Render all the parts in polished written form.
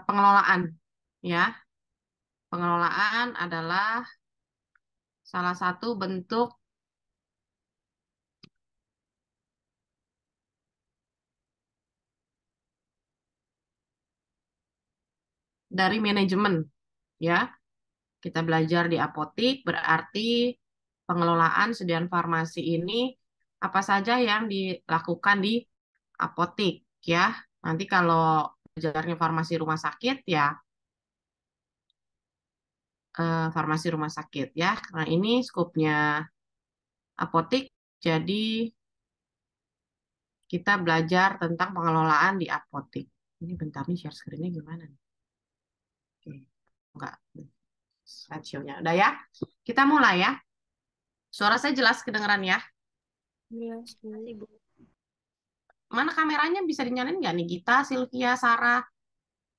pengelolaan, ya. Pengelolaan adalah salah satu bentuk dari manajemen, ya. Kita belajar di apotik berarti pengelolaan sediaan farmasi ini apa saja yang dilakukan di apotik, ya. Nanti kalau belajarnya farmasi rumah sakit, ya farmasi rumah sakit, ya. Karena ini skupnya apotik, jadi kita belajar tentang pengelolaan di apotik. Ini bentar nih share screen-nya gimana nih? Oke, enggak. Slideshow-nya. Udah ya? Kita mulai ya. Suara saya jelas kedengeran ya? Iya, Bu. Mana kameranya bisa dinyalain nggak nih? Gita, Sylvia, Sarah,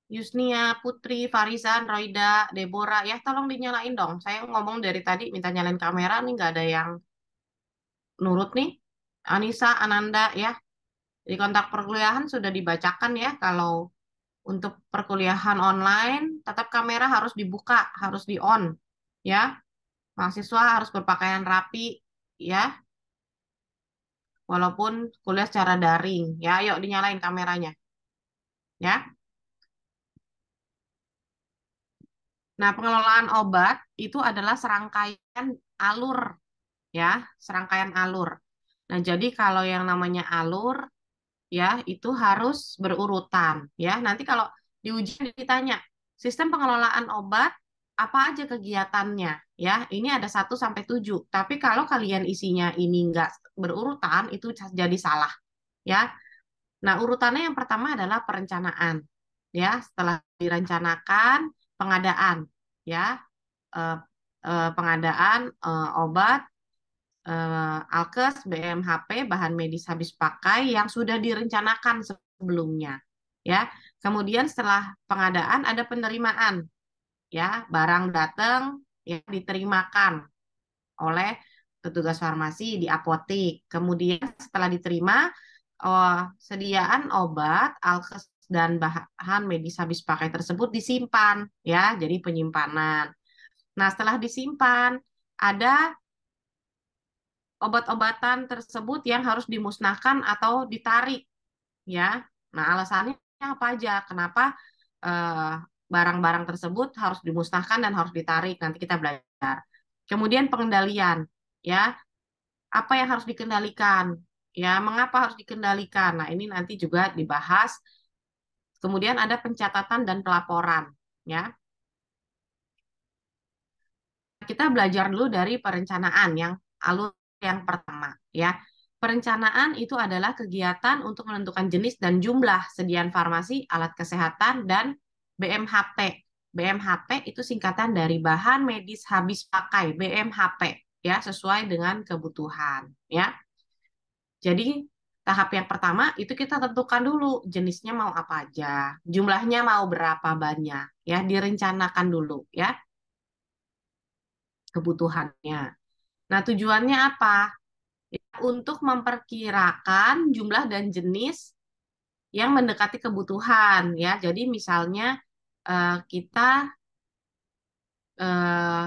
Yusnia, Putri, Farizan, Roida, Deborah. Ya, tolong dinyalain dong. Saya ngomong dari tadi minta nyalain kamera nih nggak ada yang nurut nih. Anissa, Ananda ya. Di kontak perkuliahan sudah dibacakan ya. Kalau untuk perkuliahan online, tetap kamera harus dibuka, harus di-on. Ya, mahasiswa harus berpakaian rapi ya. Walaupun kuliah secara daring. Ya, ayo dinyalain kameranya. Ya. Nah, pengelolaan obat itu adalah serangkaian alur, ya, serangkaian alur. Nah, jadi kalau yang namanya alur, ya, itu harus berurutan, ya. Nanti kalau di ujian ditanya, sistem pengelolaan obat, apa aja kegiatannya, ya. Ini ada 1 sampai 7. Tapi kalau kalian isinya ini enggak berurutan, itu jadi salah, ya. Nah, urutannya yang pertama adalah perencanaan, ya. Setelah direncanakan, pengadaan, ya. Eh, pengadaan obat, alkes, BMHP, bahan medis habis pakai yang sudah direncanakan sebelumnya, ya. Kemudian setelah pengadaan ada penerimaan, ya. Barang datang, ya, diterimakan oleh petugas farmasi di apotik. Kemudian setelah diterima, sediaan obat, alkes dan bahan medis habis pakai tersebut disimpan, ya. Jadi penyimpanan. Nah, setelah disimpan, ada obat-obatan tersebut yang harus dimusnahkan atau ditarik, ya. Nah, alasannya apa aja? Kenapa eh, barang-barang tersebut harus dimusnahkan dan harus ditarik? Nanti kita belajar. Kemudian pengendalian, ya. Apa yang harus dikendalikan? Ya, mengapa harus dikendalikan? Nah, ini nanti juga dibahas. Kemudian ada pencatatan dan pelaporan, ya. Kita belajar dulu dari perencanaan yang alur yang pertama, ya. Perencanaan itu adalah kegiatan untuk menentukan jenis dan jumlah sediaan farmasi, alat kesehatan, dan BMHP. BMHP itu singkatan dari bahan medis habis pakai, BMHP, ya, sesuai dengan kebutuhan, ya. Jadi tahap yang pertama itu kita tentukan dulu jenisnya mau apa aja, jumlahnya mau berapa banyak, ya, direncanakan dulu, ya, kebutuhannya. Nah, tujuannya apa? Ya, untuk memperkirakan jumlah dan jenis yang mendekati kebutuhan, ya. Jadi misalnya kita eh,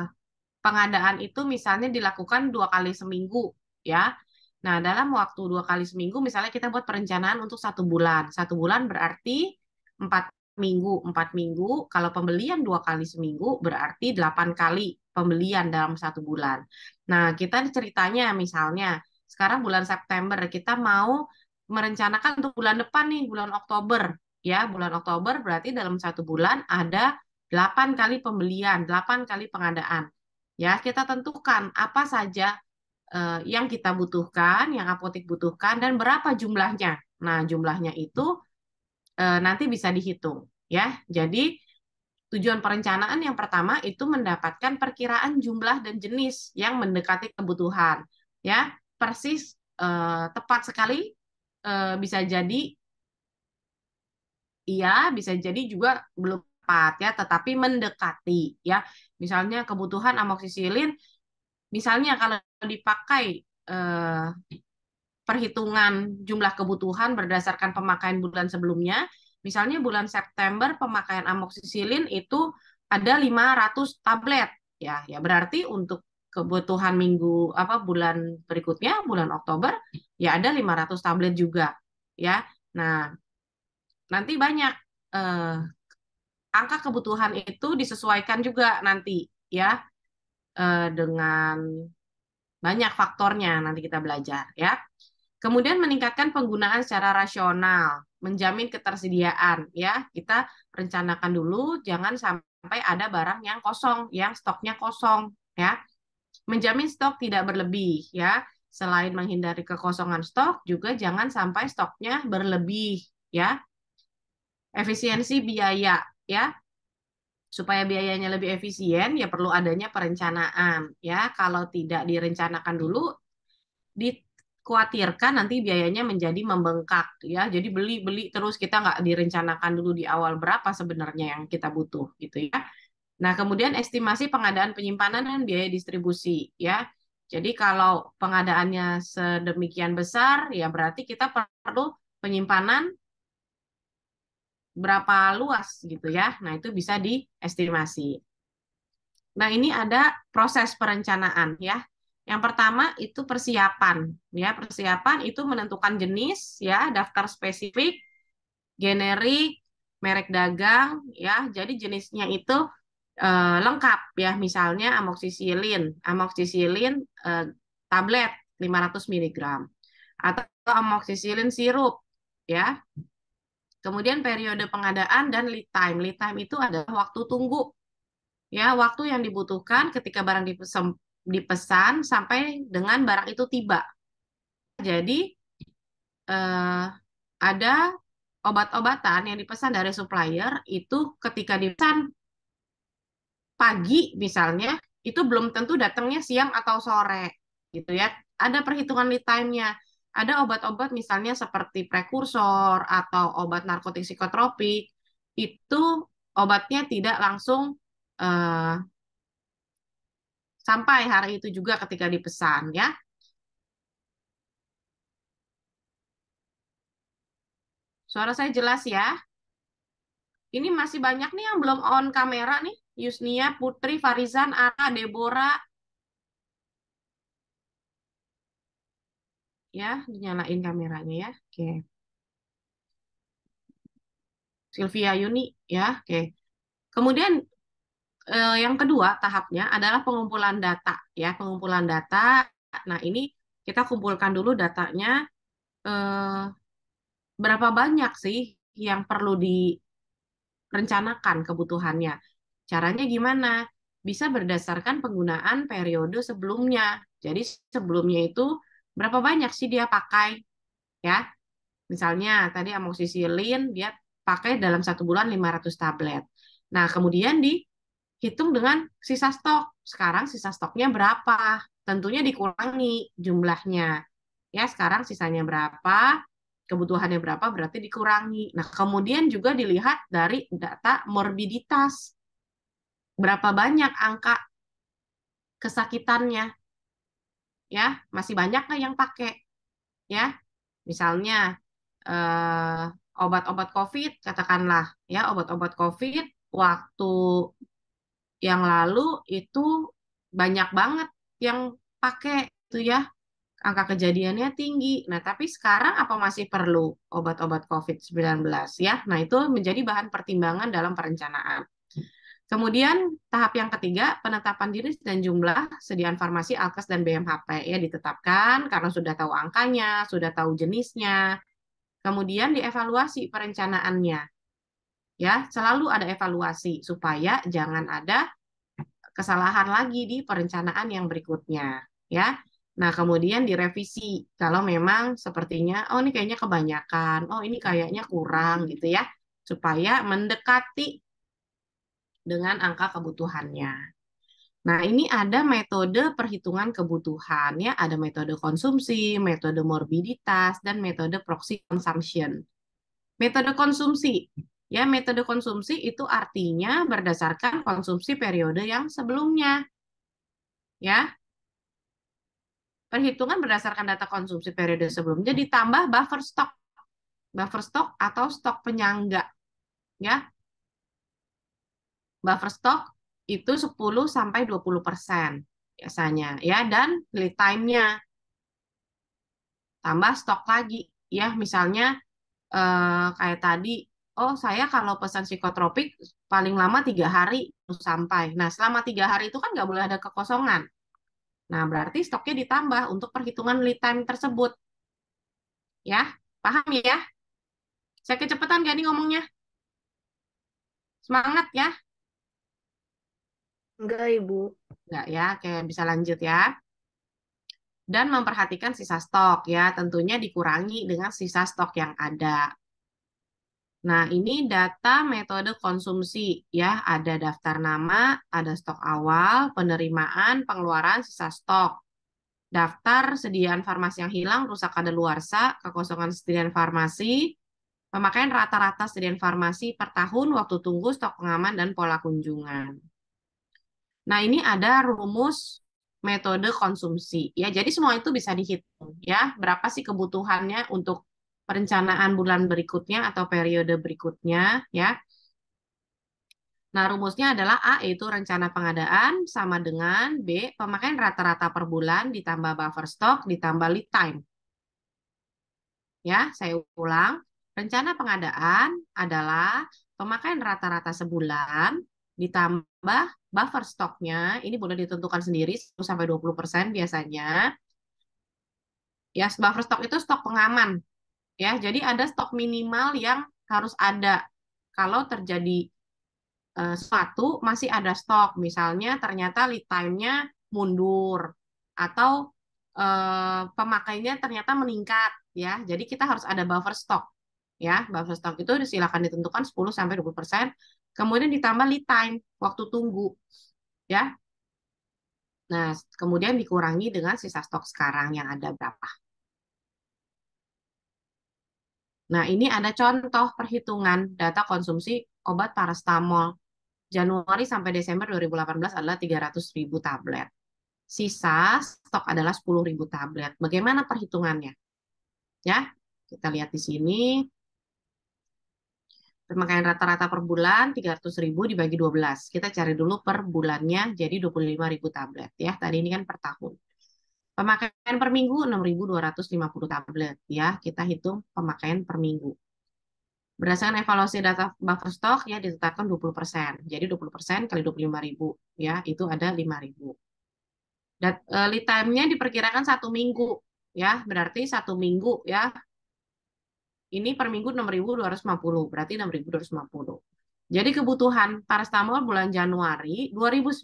pengadaan itu misalnya dilakukan 2 kali seminggu, ya. Nah, dalam waktu 2 kali seminggu, misalnya kita buat perencanaan untuk 1 bulan. 1 bulan berarti 4 minggu. 4 minggu, kalau pembelian 2 kali seminggu berarti 8 kali pembelian dalam 1 bulan. Nah, kita ceritanya misalnya sekarang bulan September, kita mau merencanakan untuk bulan depan nih, bulan Oktober. Ya, bulan Oktober berarti dalam 1 bulan ada 8 kali pembelian, 8 kali pengadaan. Ya, kita tentukan apa saja yang kita butuhkan, yang apotik butuhkan, dan berapa jumlahnya. Nah, jumlahnya itu nanti bisa dihitung. Ya, jadi tujuan perencanaan yang pertama itu mendapatkan perkiraan jumlah dan jenis yang mendekati kebutuhan. Ya, persis tepat sekali bisa jadi iya, bisa jadi juga belum tepat ya, tetapi mendekati ya. Misalnya kebutuhan amoksisilin, misalnya kalau dipakai eh, perhitungan jumlah kebutuhan berdasarkan pemakaian bulan sebelumnya. Misalnya bulan September pemakaian amoksisilin itu ada 500 tablet. Ya berarti untuk kebutuhan minggu bulan berikutnya, bulan Oktober, ya ada 500 tablet juga, ya. Nah, nanti banyak eh, angka kebutuhan itu disesuaikan juga nanti, ya, dengan banyak faktornya nanti kita belajar, ya. Kemudian meningkatkan penggunaan secara rasional, menjamin ketersediaan, ya. Kita rencanakan dulu, jangan sampai ada barang yang kosong, yang stoknya kosong, ya. Menjamin stok tidak berlebih, ya. Selain menghindari kekosongan stok, juga jangan sampai stoknya berlebih, ya. Efisiensi biaya, ya. Supaya biayanya lebih efisien, ya perlu adanya perencanaan, ya. Kalau tidak direncanakan dulu, dikhawatirkan nanti biayanya menjadi membengkak, ya. Jadi beli terus kita nggak direncanakan dulu di awal berapa sebenarnya yang kita butuh, gitu ya. Nah, kemudian estimasi pengadaan penyimpanan dan biaya distribusi, ya. Jadi kalau pengadaannya sedemikian besar, ya berarti kita perlu penyimpanan berapa luas gitu ya. Nah, itu bisa diestimasi. Nah, ini ada proses perencanaan ya. Yang pertama itu persiapan, ya. Persiapan itu menentukan jenis, ya, daftar spesifik, generik, merek dagang, ya. Jadi jenisnya itu lengkap ya, misalnya amoksisilin tablet 500 miligram atau amoksisilin sirup, ya. Kemudian periode pengadaan dan lead time. Lead time itu adalah waktu tunggu, ya, waktu yang dibutuhkan ketika barang dipesan sampai dengan barang itu tiba. Jadi eh, ada obat-obatan yang dipesan dari supplier itu ketika dipesan pagi misalnya, itu belum tentu datangnya siang atau sore, gitu ya. Ada perhitungan lead time-nya. Ada obat-obat misalnya seperti prekursor atau obat narkotik psikotropik, itu obatnya tidak langsung eh, sampai hari itu juga ketika dipesan, ya. Suara saya jelas ya. Ini masih banyak nih yang belum on kamera nih. Yusnia, Putri, Farizan, Ara, Deborah, ya, dinyalain kameranya ya. Oke. Sylvia Yuni, ya. Oke. Kemudian yang kedua tahapnya adalah pengumpulan data, ya, pengumpulan data. Nah, ini kita kumpulkan dulu datanya, eh, berapa banyak sih yang perlu direncanakan kebutuhannya. Caranya gimana? Bisa berdasarkan penggunaan periode sebelumnya. Jadi sebelumnya itu berapa banyak sih dia pakai, ya. Misalnya tadi amoksisilin dia pakai dalam 1 bulan 500 tablet. Nah, kemudian dihitung dengan sisa stok. Sekarang sisa stoknya berapa? Tentunya dikurangi jumlahnya. Ya, sekarang sisanya berapa? Kebutuhannya berapa berarti dikurangi. Nah, kemudian juga dilihat dari data morbiditas. Berapa banyak angka kesakitannya? Ya, masih banyak nggak yang pakai? Ya, misalnya eh, obat-obat COVID, katakanlah, ya, obat-obat COVID waktu yang lalu itu banyak banget yang pakai itu ya, angka kejadiannya tinggi. Nah, tapi sekarang apa masih perlu obat-obat COVID-19 ya? Nah, itu menjadi bahan pertimbangan dalam perencanaan. Kemudian tahap yang ketiga, penetapan jenis dan jumlah sediaan farmasi, alkes, dan BMHP ya ditetapkan karena sudah tahu angkanya, sudah tahu jenisnya. Kemudian dievaluasi perencanaannya. Ya, selalu ada evaluasi supaya jangan ada kesalahan lagi di perencanaan yang berikutnya, ya. Nah, kemudian direvisi kalau memang sepertinya oh ini kayaknya kebanyakan, oh ini kayaknya kurang gitu ya, supaya mendekati dengan angka kebutuhannya. Nah, ini ada metode perhitungan kebutuhan ya, ada metode konsumsi, metode morbiditas, dan metode proxy consumption. Metode konsumsi. Ya, metode konsumsi itu artinya berdasarkan konsumsi periode yang sebelumnya. Ya. perhitungan berdasarkan data konsumsi periode sebelumnya ditambah buffer stok. Buffer stok atau stok penyangga, ya. Buffer stok itu 10 sampai 20% biasanya, ya, dan lead time-nya tambah stok lagi, ya. Misalnya kayak tadi, oh saya kalau pesan psikotropik paling lama 3 hari terus sampai. Nah, selama 3 hari itu kan nggak boleh ada kekosongan. Nah, berarti stoknya ditambah untuk perhitungan lead time tersebut. Ya, paham ya? Saya kecepatan gak nih ngomongnya? Semangat ya? Enggak, Ibu. Nggak ya, kayak bisa lanjut ya. Dan memperhatikan sisa stok ya, tentunya dikurangi dengan sisa stok yang ada. Nah, ini data metode konsumsi ya, ada daftar nama, ada stok awal, penerimaan, pengeluaran, sisa stok. Daftar sediaan farmasi yang hilang, rusak kadaluarsa, kekosongan sediaan farmasi, pemakaian rata-rata sediaan farmasi per tahun, waktu tunggu, stok pengaman, dan pola kunjungan. Nah, ini ada rumus metode konsumsi ya. Jadi semua itu bisa dihitung ya. Berapa sih kebutuhannya untuk perencanaan bulan berikutnya atau periode berikutnya ya. Nah, rumusnya adalah A yaitu rencana pengadaan sama dengan B pemakaian rata-rata per bulan ditambah buffer stock ditambah lead time. Ya, saya ulang. Rencana pengadaan adalah pemakaian rata-rata sebulan ditambah buffer stoknya. Ini boleh ditentukan sendiri 10-20% biasanya. Ya, buffer stok itu stok pengaman. Ya, jadi ada stok minimal yang harus ada. Kalau terjadi sesuatu masih ada stok. Misalnya ternyata lead time-nya mundur atau pemakainya ternyata meningkat ya. Jadi kita harus ada buffer stok ya. Buffer stok itu silakan ditentukan 10-20%. Kemudian ditambah lead time, waktu tunggu ya. Nah, kemudian dikurangi dengan sisa stok sekarang yang ada berapa. Nah, ini ada contoh perhitungan data konsumsi obat paracetamol. Januari sampai Desember 2018 adalah 300.000 tablet. Sisa stok adalah 10.000 tablet. Bagaimana perhitungannya? Ya, kita lihat di sini. Pemakaian rata-rata per bulan 300.000 dibagi 12. Kita cari dulu per bulannya jadi 25.000 tablet ya. Tadi ini kan per tahun. Pemakaian per minggu 6.250 tablet ya. Kita hitung pemakaian per minggu. Berdasarkan evaluasi data buffer stock ya ditetapkan 20%. Jadi 20% kali 25.000 ya, itu ada 5.000. Dan lead time-nya diperkirakan 1 minggu ya, berarti 1 minggu ya. Ini per minggu 6.250, berarti 6.250. Jadi kebutuhan paracetamol bulan Januari 2019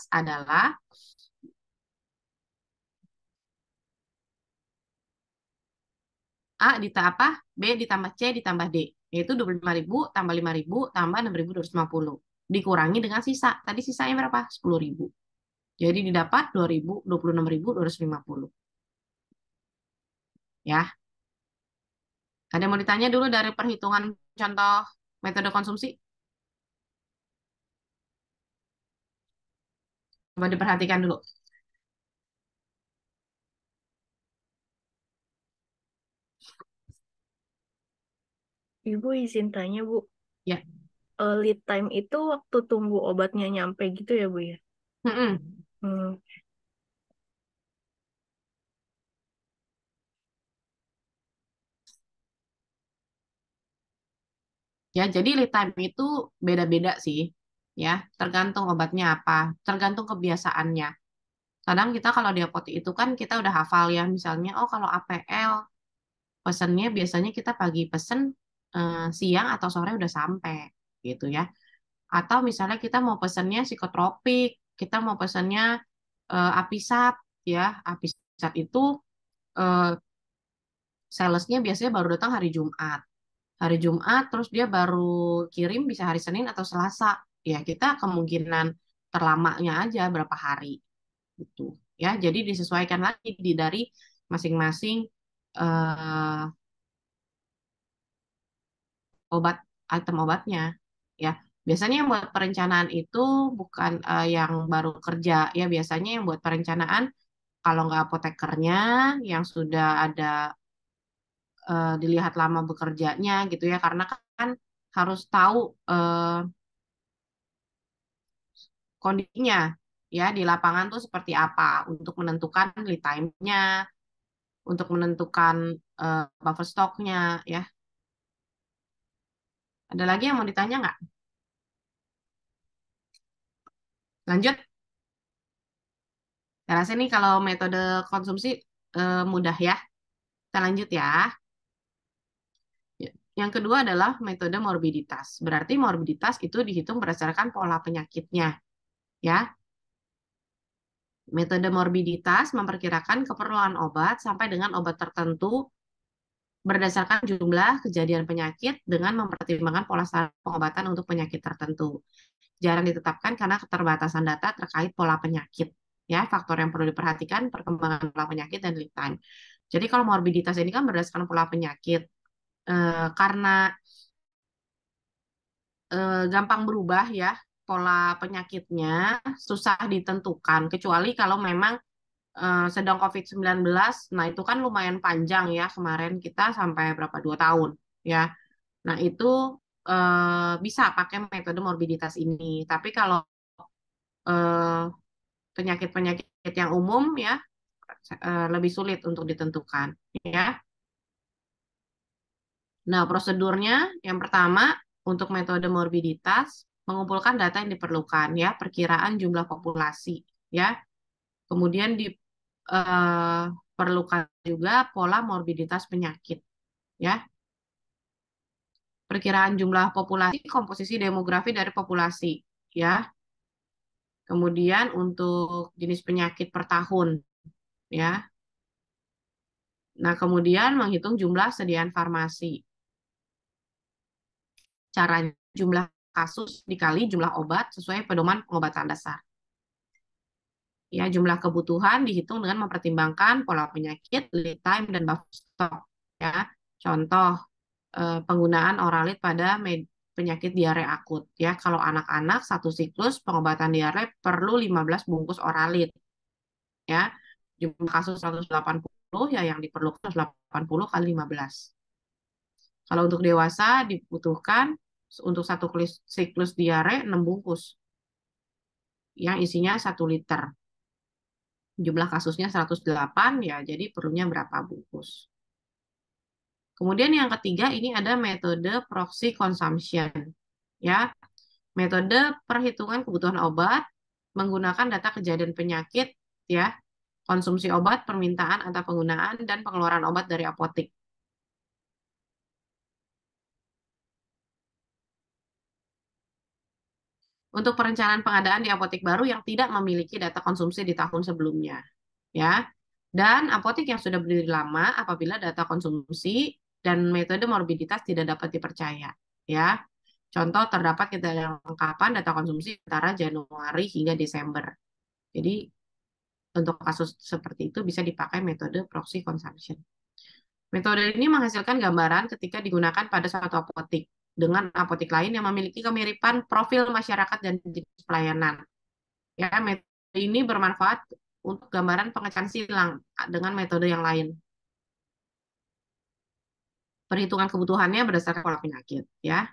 adalah A ditambah apa? B ditambah C ditambah D. Yaitu 25.000 tambah 5.000 tambah 6.250. Dikurangi dengan sisa. Tadi sisanya berapa? 10.000. Jadi didapat 26.250. Ya. Ada yang mau ditanya dulu dari perhitungan contoh metode konsumsi? Coba diperhatikan dulu. Ibu izin tanya, Bu. Ya. Lead time itu waktu tunggu obatnya nyampe gitu ya, Bu ya? Mm-mm. Hmm. Ya, jadi lead time itu beda-beda sih. Ya, tergantung obatnya apa, tergantung kebiasaannya. Kadang kita kalau di apotek itu kan kita udah hafal ya, misalnya oh kalau APL pesennya biasanya kita pagi pesen siang atau sore udah sampai gitu ya. Atau misalnya kita mau pesennya psikotropik, kita mau pesennya apisat ya. Apisat itu eh, salesnya biasanya baru datang hari Jumat. Hari Jumat terus dia baru kirim bisa hari Senin atau Selasa. Ya, kita kemungkinan terlamanya aja berapa hari gitu. Ya, jadi disesuaikan lagi dari masing-masing eh, obat item obatnya. Ya, biasanya yang buat perencanaan itu bukan yang baru kerja ya, biasanya yang buat perencanaan kalau nggak apotekernya yang sudah ada dilihat lama bekerjanya gitu ya, karena kan harus tahu kondisinya ya di lapangan tuh seperti apa untuk menentukan lead time-nya, untuk menentukan buffer stock-nya ya. Ada lagi yang mau ditanya nggak? Lanjut. Saya rasa nih kalau metode konsumsi mudah ya. Kita lanjut ya. Yang kedua adalah metode morbiditas. Berarti morbiditas itu dihitung berdasarkan pola penyakitnya ya. Metode morbiditas memperkirakan keperluan obat sampai dengan obat tertentu berdasarkan jumlah kejadian penyakit dengan mempertimbangkan pola pengobatan untuk penyakit tertentu. Jarang ditetapkan karena keterbatasan data terkait pola penyakit. Ya, faktor yang perlu diperhatikan perkembangan pola penyakit dan lead time. Jadi kalau morbiditas ini kan berdasarkan pola penyakit. Karena gampang berubah ya pola penyakitnya, susah ditentukan. Kecuali kalau memang sedang COVID-19, nah itu kan lumayan panjang ya, kemarin kita sampai berapa, 2 tahun ya. Nah itu bisa pakai metode morbiditas ini. Tapi kalau eh, penyakit-penyakit yang umum ya lebih sulit untuk ditentukan ya. Nah prosedurnya yang pertama untuk metode morbiditas mengumpulkan data yang diperlukan ya, perkiraan jumlah populasi ya. Kemudian diperlukan juga pola morbiditas penyakit ya. Perkiraan jumlah populasi, komposisi demografi dari populasi ya. Kemudian untuk jenis penyakit per tahun ya. Nah, kemudian menghitung jumlah sediaan farmasi. Caranya jumlah kasus dikali jumlah obat sesuai pedoman pengobatan dasar. Ya, jumlah kebutuhan dihitung dengan mempertimbangkan pola penyakit, lead time, dan buffer stock. Ya, contoh penggunaan oralit pada penyakit diare akut. Ya, kalau anak-anak satu siklus pengobatan diare perlu 15 bungkus oralit. Ya, jumlah kasus 180 ya yang diperlukan 180 kali 15. Kalau untuk dewasa dibutuhkan untuk satu siklus diare 6 bungkus yang isinya 1 liter. Jumlah kasusnya 108 ya, jadi perlunya berapa bungkus. Kemudian yang ketiga ini ada metode proxy consumption. Ya, metode perhitungan kebutuhan obat menggunakan data kejadian penyakit ya, konsumsi obat, permintaan atau penggunaan dan pengeluaran obat dari apotek. Untuk perencanaan pengadaan di apotek baru yang tidak memiliki data konsumsi di tahun sebelumnya, ya. Dan apotek yang sudah berdiri lama apabila data konsumsi dan metode morbiditas tidak dapat dipercaya, ya. Contoh terdapat ketidaklengkapan data konsumsi antara Januari hingga Desember. Jadi untuk kasus seperti itu bisa dipakai metode proxy consumption. Metode ini menghasilkan gambaran ketika digunakan pada suatu apotek dengan apotek lain yang memiliki kemiripan profil masyarakat dan jenis pelayanan. Ya, metode ini bermanfaat untuk gambaran pengecekan silang dengan metode yang lain. Perhitungan kebutuhannya berdasarkan pola penyakit, ya.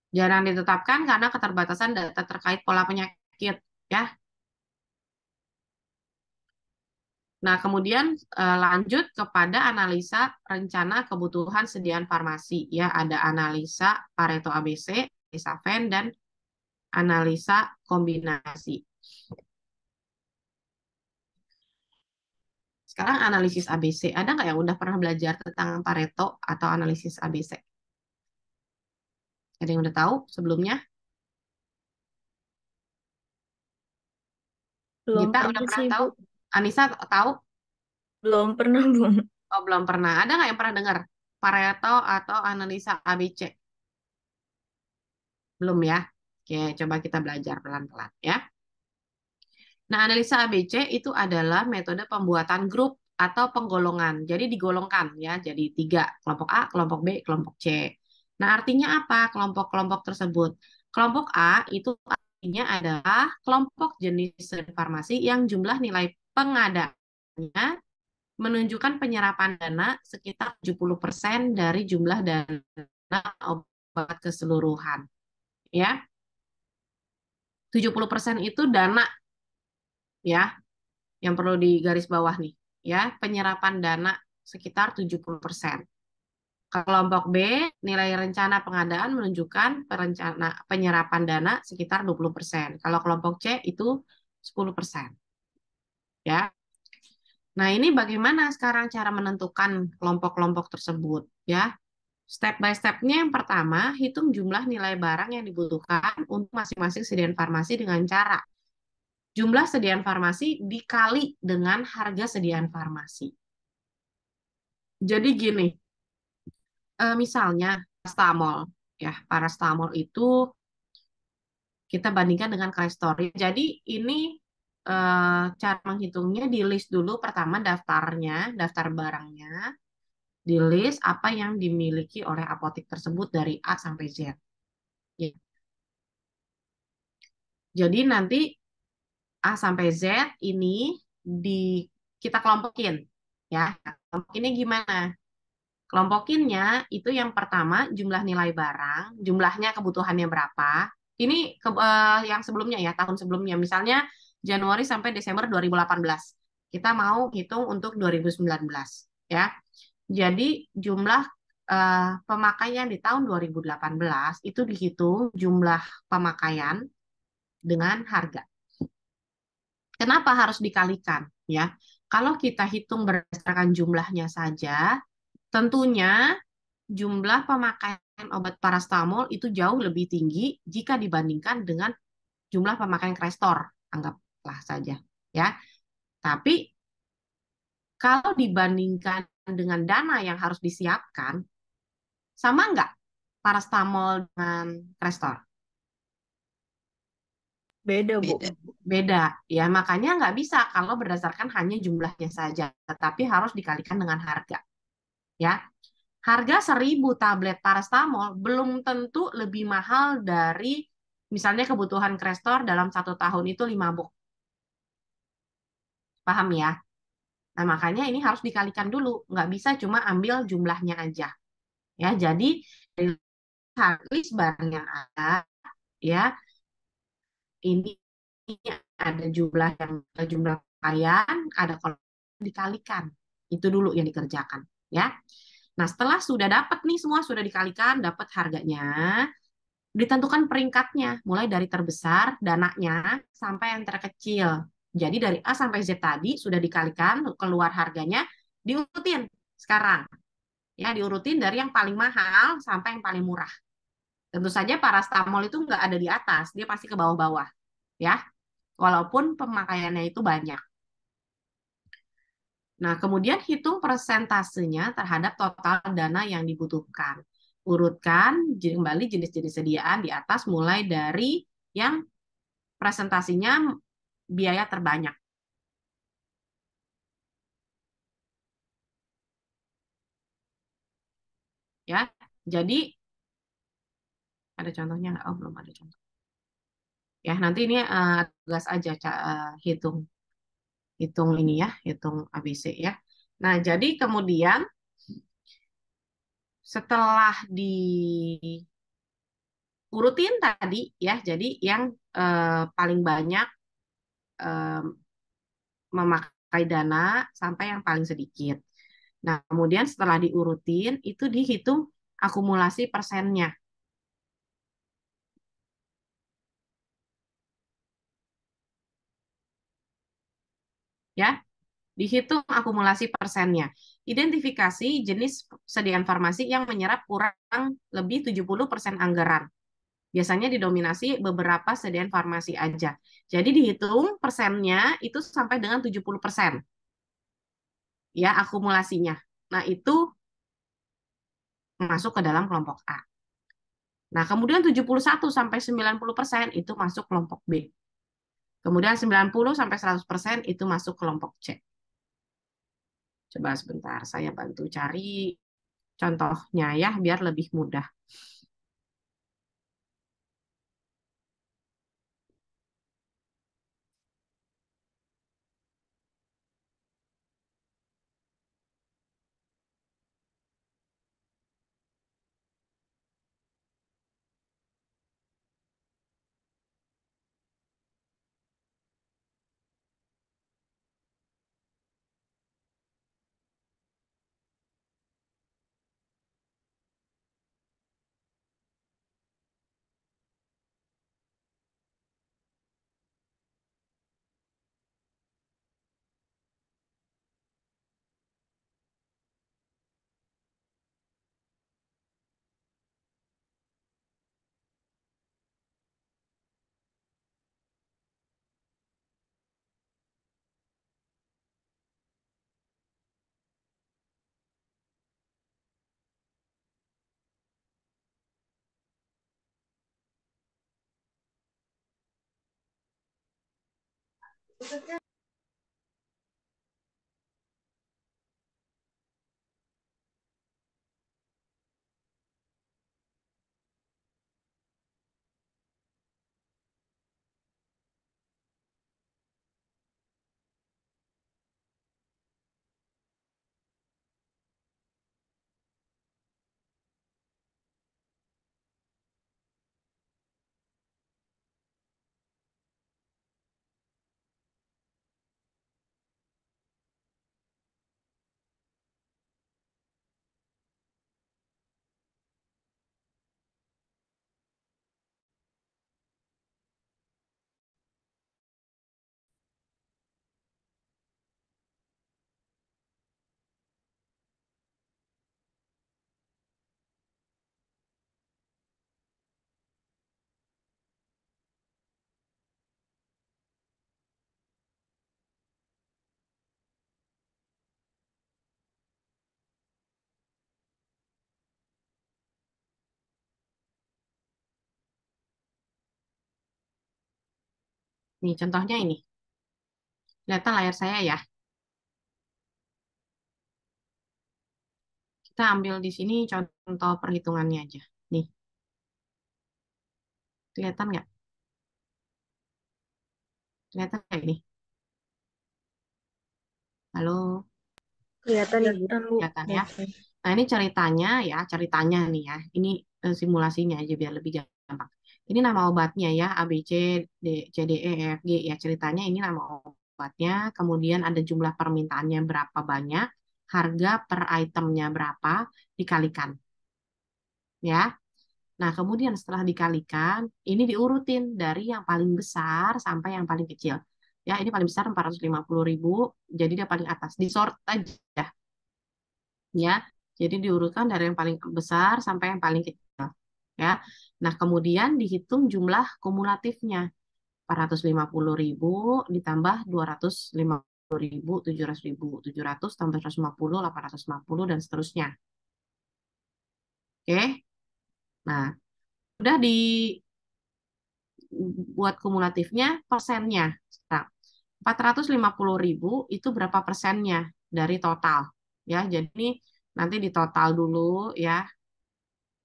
Jarang ditetapkan karena keterbatasan data terkait pola penyakit, ya. Nah, kemudian lanjut kepada analisa rencana kebutuhan sediaan farmasi. Ya, ada analisa Pareto ABC, analisa Venn, dan analisa kombinasi. Sekarang analisis ABC. Ada nggak yang udah pernah belajar tentang Pareto atau analisis ABC? Ada yang udah tahu sebelumnya? Belum Gita udah pernah pernah sih, tahu? Bu. Anissa tahu? Belum pernah, Bu. Oh, belum pernah. Ada nggak yang pernah dengar Pareto atau analisa ABC? Belum ya? Oke, coba kita belajar pelan-pelan ya. Nah, analisa ABC itu adalah metode pembuatan grup atau penggolongan. Jadi digolongkan ya, jadi 3, kelompok A, kelompok B, kelompok C. Nah, artinya apa kelompok-kelompok tersebut? Kelompok A itu artinya adalah kelompok jenis farmasi yang jumlah nilai pengadaannya menunjukkan penyerapan dana sekitar 70% dari jumlah dana obat keseluruhan. Ya, 70% itu dana ya, yang perlu digaris bawah nih. Ya, penyerapan dana sekitar 70%. Kelompok B, nilai rencana pengadaan menunjukkan penyerapan dana sekitar 20%. Kalau kelompok C itu 10%. Ya. Nah, ini bagaimana sekarang cara menentukan kelompok-kelompok tersebut, ya? Step by step-nya yang pertama, hitung jumlah nilai barang yang dibutuhkan untuk masing-masing sediaan farmasi dengan cara jumlah sediaan farmasi dikali dengan harga sediaan farmasi. Jadi gini, misalnya parastamol, ya, parastamol itu kita bandingkan dengan Crestor. Jadi ini cara menghitungnya di list dulu pertama daftarnya, daftar barangnya, di list apa yang dimiliki oleh apotek tersebut dari A sampai Z. Ya. Jadi nanti A sampai Z ini di kita kelompokin, ya. Kelompokinnya gimana? Kelompokinnya itu yang pertama jumlah nilai barang, jumlahnya kebutuhannya berapa. Ini yang sebelumnya ya, tahun sebelumnya. Misalnya Januari sampai Desember 2018. Kita mau hitung untuk 2019, ya. Jadi jumlah pemakaian di tahun 2018 itu dihitung jumlah pemakaian dengan harga. Kenapa harus dikalikan? Ya, kalau kita hitung berdasarkan jumlahnya saja, tentunya jumlah pemakaian obat parastamol itu jauh lebih tinggi jika dibandingkan dengan jumlah pemakaian Crestor, anggaplah saja. Ya, tapi kalau dibandingkan dengan dana yang harus disiapkan, sama nggak parastamol dengan Crestor? Beda, Bu. Beda. Beda. Ya, makanya nggak bisa kalau berdasarkan hanya jumlahnya saja, tetapi harus dikalikan dengan harga. Ya, harga 1.000 tablet parastamol belum tentu lebih mahal dari misalnya kebutuhan Crestor dalam 1 tahun itu 5 box. Paham ya? Nah, makanya ini harus dikalikan dulu. Nggak bisa cuma ambil jumlahnya aja. Ya, jadi dari list barang yang ada, ya, ini ada jumlah pakaian, ada kalau dikalikan. Itu dulu yang dikerjakan, ya. Nah, setelah sudah dapat nih semua sudah dikalikan, dapat harganya, ditentukan peringkatnya, mulai dari terbesar dananya sampai yang terkecil. Jadi dari A sampai Z tadi sudah dikalikan, keluar harganya, diurutin sekarang. Ya, diurutin dari yang paling mahal sampai yang paling murah. Tentu saja parastamol itu nggak ada di atas, dia pasti ke bawah-bawah. Ya, walaupun pemakaiannya itu banyak. Nah, kemudian hitung persentasenya terhadap total dana yang dibutuhkan. Urutkan kembali jenis-jenis sediaan di atas mulai dari yang presentasinya biaya terbanyak. Ya, jadi ada contohnya nggak? Oh, belum ada contoh. Ya, nanti ini tugas aja hitung hitung ini ya, hitung ABC ya. Nah, jadi kemudian setelah diurutin tadi ya, jadi yang paling banyak eh, memakai dana sampai yang paling sedikit. Nah, kemudian setelah diurutin itu dihitung akumulasi persennya ya. Dihitung akumulasi persennya. Identifikasi jenis sediaan farmasi yang menyerap kurang lebih 70% anggaran. Biasanya didominasi beberapa sediaan farmasi aja. Jadi dihitung persennya itu sampai dengan 70%. Ya, akumulasinya. Nah, itu masuk ke dalam kelompok A. Nah, kemudian 71 sampai 90% itu masuk kelompok B. Kemudian 90 sampai 100% itu masuk kelompok C. Coba sebentar, saya bantu cari contohnya ya, biar lebih mudah. Nih, contohnya ini. Kelihatan layar saya ya. Kita ambil di sini contoh perhitungannya aja. Nih, kelihatan nggak? Kelihatan nggak ini? Halo, Kelihatan Ibu. Bu. kelihatan ya. Oke. Nah, ini ceritanya nih ya. Ini simulasinya aja biar lebih gampang. Ini nama obatnya ya, A, B, C, D, C, D, E, F, G ya. Ceritanya ini nama obatnya, kemudian ada jumlah permintaannya berapa banyak, harga per itemnya berapa, dikalikan ya. Nah, kemudian setelah dikalikan, ini diurutin dari yang paling besar sampai yang paling kecil. Ya, ini paling besar 450.000, jadi dia paling atas. Disort aja ya. Jadi diurutkan dari yang paling besar sampai yang paling kecil ya. Nah, kemudian dihitung jumlah kumulatifnya. 450.000 ditambah 250.000, 700.000, 700 tambah 150, 850 dan seterusnya. Oke. Nah, udah dibuat kumulatifnya persennya. Sekarang 450.000 itu berapa persennya dari total? Ya, jadi nanti di total dulu ya.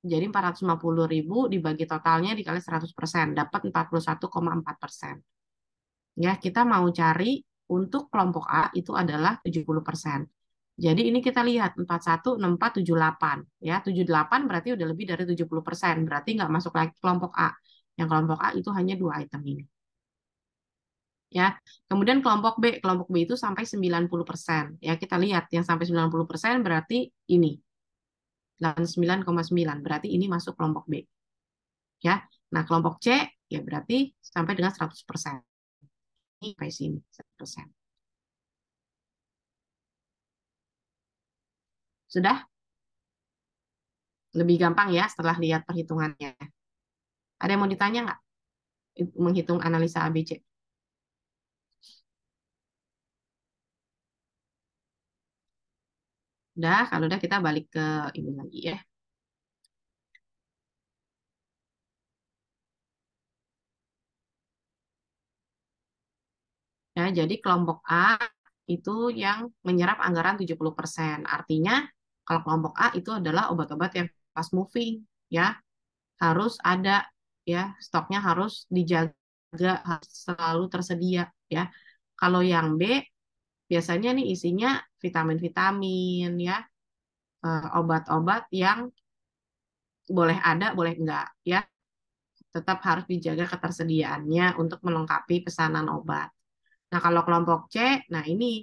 Jadi 450.000 dibagi totalnya dikali 100%, dapat 41,4%. Ya, kita mau cari untuk kelompok A itu adalah 70%. Jadi ini kita lihat 41, 64, 78. Ya, 78 berarti udah lebih dari 70%. Berarti nggak masuk lagi kelompok A. Yang kelompok A itu hanya dua item ini. Ya, kemudian kelompok B itu sampai 90%. Ya, kita lihat yang sampai 90% berarti ini. 99,9 berarti ini masuk kelompok B. Ya. Nah, kelompok C ya berarti sampai dengan 100%. Ini sampai sini 100%. Sudah lebih gampang ya setelah lihat perhitungannya. Ada yang mau ditanya nggak? Menghitung analisa ABC. Udah, kalau udah kita balik ke ini lagi ya. Ya, jadi kelompok A itu yang menyerap anggaran 70%. Artinya kalau kelompok A itu adalah obat-obat yang fast moving ya, harus ada ya, stoknya harus dijaga, harus selalu tersedia ya. Kalau yang B biasanya nih isinya vitamin-vitamin ya, obat-obat yang boleh ada, boleh enggak ya. Tetap harus dijaga ketersediaannya untuk melengkapi pesanan obat. Nah, kalau kelompok C, nah ini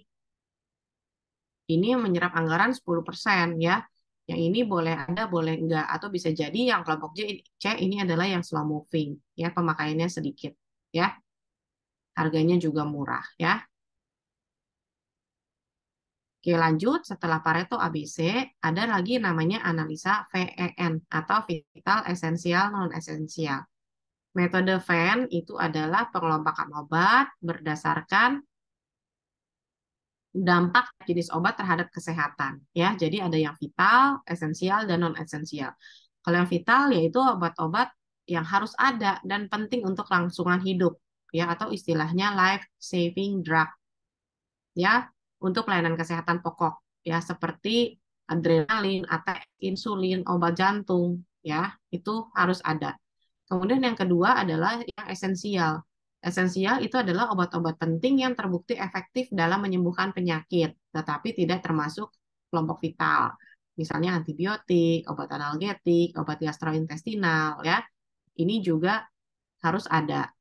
yang menyerap anggaran 10% ya. Yang ini boleh ada, boleh enggak. Atau bisa jadi yang kelompok C ini adalah yang slow moving. Ya, pemakaiannya sedikit. Ya, harganya juga murah. Ya. Oke, lanjut. Setelah Pareto ABC, ada lagi namanya analisa VEN atau Vital Esensial Non-Esensial. Metode VEN itu adalah pengelompokan obat berdasarkan dampak jenis obat terhadap kesehatan ya. Jadi ada yang vital, esensial dan non esensial. Kalau yang vital yaitu obat-obat yang harus ada dan penting untuk kelangsungan hidup ya, atau istilahnya life saving drug, ya, untuk pelayanan kesehatan pokok, ya, seperti adrenalin atau insulin, obat jantung, ya, itu harus ada. Kemudian yang kedua adalah yang esensial. Esensial itu adalah obat-obat penting yang terbukti efektif dalam menyembuhkan penyakit, tetapi tidak termasuk kelompok vital. Misalnya antibiotik, obat analgetik, obat gastrointestinal, ya. Ini juga harus ada,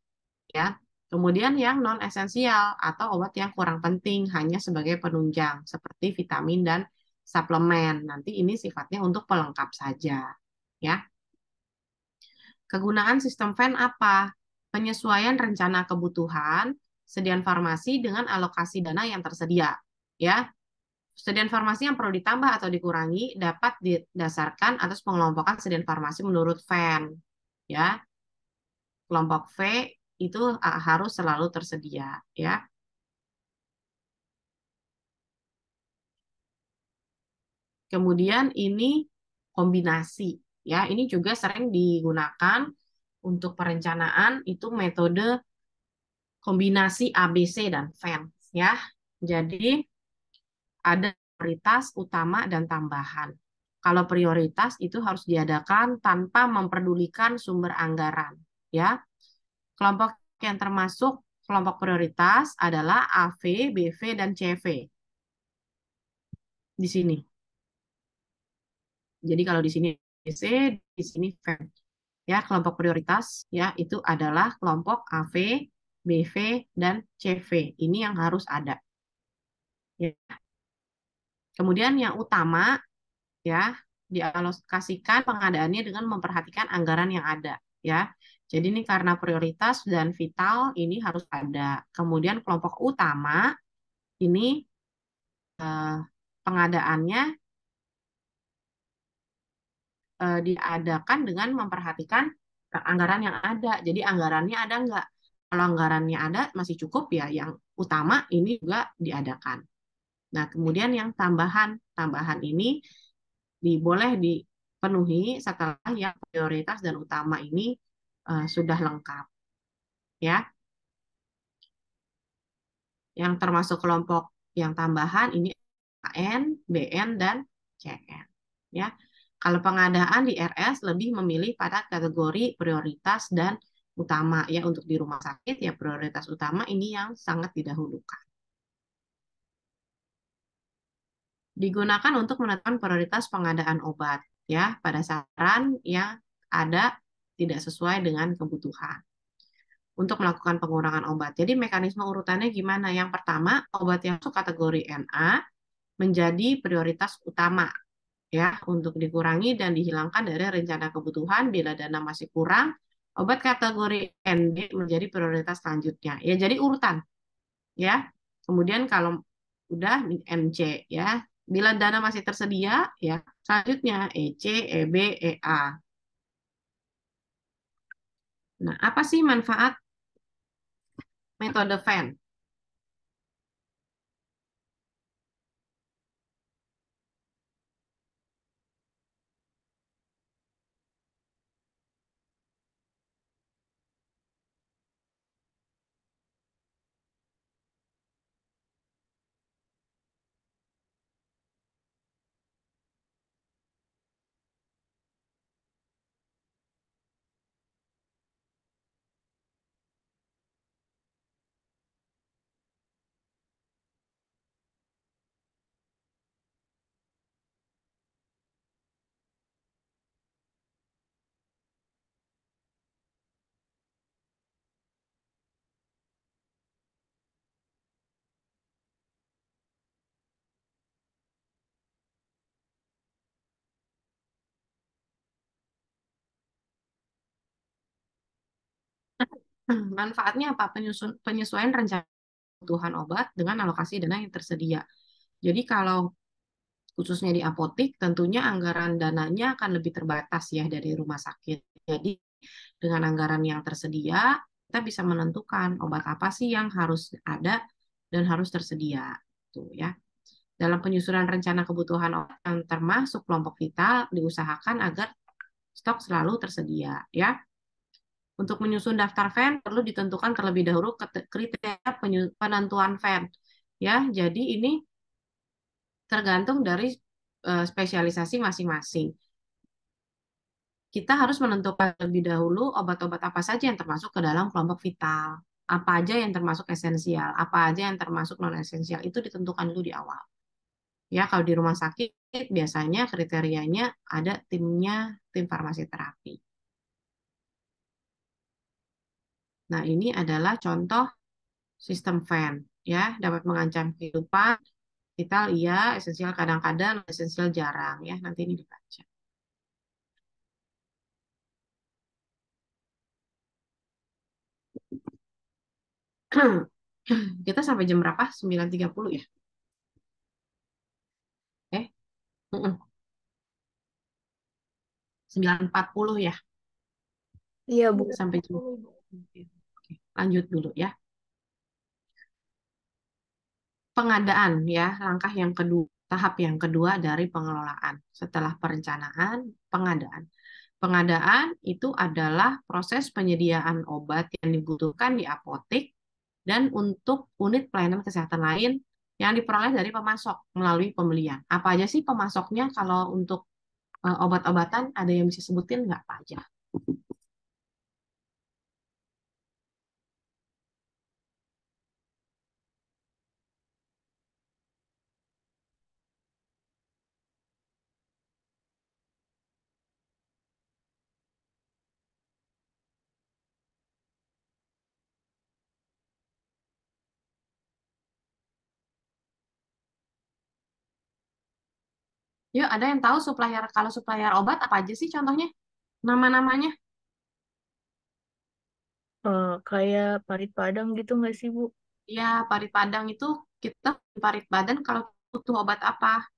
ya. Kemudian yang non esensial atau obat yang kurang penting hanya sebagai penunjang seperti vitamin dan suplemen. Nanti ini sifatnya untuk pelengkap saja, ya. Kegunaan sistem VEN apa? Penyesuaian rencana kebutuhan, sediaan farmasi dengan alokasi dana yang tersedia, ya. Sediaan farmasi yang perlu ditambah atau dikurangi dapat didasarkan atas pengelompokan sediaan farmasi menurut VEN, ya. Kelompok V itu harus selalu tersedia, ya. Kemudian ini kombinasi, ya. Ini juga sering digunakan untuk perencanaan, itu metode kombinasi ABC dan VEN, ya. Jadi ada prioritas, utama, dan tambahan. Kalau prioritas itu harus diadakan tanpa memperdulikan sumber anggaran, ya. Kelompok yang termasuk kelompok prioritas adalah AV, BV, dan CV. Di sini. Jadi kalau di sini BC, di sini VEN. Ya, kelompok prioritas ya itu adalah kelompok AV, BV, dan CV. Ini yang harus ada. Ya. Kemudian yang utama ya dialokasikan pengadaannya dengan memperhatikan anggaran yang ada, ya. Jadi ini karena prioritas dan vital ini harus ada. Kemudian kelompok utama ini eh, pengadaannya diadakan dengan memperhatikan anggaran yang ada. Jadi anggarannya ada nggak? Kalau anggarannya ada masih cukup ya yang utama ini juga diadakan. Nah, kemudian yang tambahan ini boleh dipenuhi setelah yang prioritas dan utama ini sudah lengkap, ya. Yang termasuk kelompok yang tambahan ini KN, BN, dan CN, ya. Kalau pengadaan di RS lebih memilih pada kategori prioritas dan utama, ya. Untuk di rumah sakit ya prioritas utama ini yang sangat didahulukan. Digunakan untuk menentukan prioritas pengadaan obat, ya, pada sasaran yang ada tidak sesuai dengan kebutuhan. Untuk melakukan pengurangan obat. Jadi mekanisme urutannya gimana? Yang pertama, obat yang masuk kategori NA menjadi prioritas utama, ya, untuk dikurangi dan dihilangkan dari rencana kebutuhan. Bila dana masih kurang, obat kategori ND menjadi prioritas selanjutnya. Ya, jadi urutan, ya. Kemudian kalau udah MC, ya. Bila dana masih tersedia, ya, selanjutnya EC, EB, EA. Nah, apa sih manfaat metode VEN? Manfaatnya apa? Penyesuaian rencana kebutuhan obat dengan alokasi dana yang tersedia. Jadi kalau khususnya di apotik, tentunya anggaran dananya akan lebih terbatas ya dari rumah sakit. Jadi dengan anggaran yang tersedia, kita bisa menentukan obat apa sih yang harus ada dan harus tersedia. Tuh ya. Dalam penyusunan rencana kebutuhan obat yang termasuk kelompok vital, diusahakan agar stok selalu tersedia, ya. Untuk menyusun daftar fan perlu ditentukan terlebih dahulu kriteria penentuan fan. Ya, jadi ini tergantung dari spesialisasi masing-masing. Kita harus menentukan lebih dahulu obat-obat apa saja yang termasuk ke dalam kelompok vital. Apa aja yang termasuk esensial, apa aja yang termasuk non-esensial, itu ditentukan dulu di awal. Ya, kalau di rumah sakit biasanya kriterianya ada timnya, tim farmasi terapi. Nah, ini adalah contoh sistem FAN, ya, dapat mengancam kehidupan, vital iya, esensial kadang-kadang, esensial jarang, ya, nanti ini dibaca. Kita sampai jam berapa? 9.30 ya? Eh, 9.40 ya? Iya, Bu. Sampai jam. Oke, lanjut dulu ya. Pengadaan ya, langkah yang kedua, tahap yang kedua dari pengelolaan. Setelah perencanaan, pengadaan. Pengadaan itu adalah proses penyediaan obat yang dibutuhkan di apotek dan untuk unit pelayanan kesehatan lain yang diperoleh dari pemasok melalui pembelian. Apa aja sih pemasoknya kalau untuk obat-obatan? Ada yang bisa sebutin nggak Pak aja? Yuk, ada yang tahu supplier, kalau supplier obat apa aja sih contohnya? Nama-namanya? Kayak Parit Padang gitu nggak sih, Bu? Ya, Parit Padang itu kita di Parit Badan kalau butuh obat apa?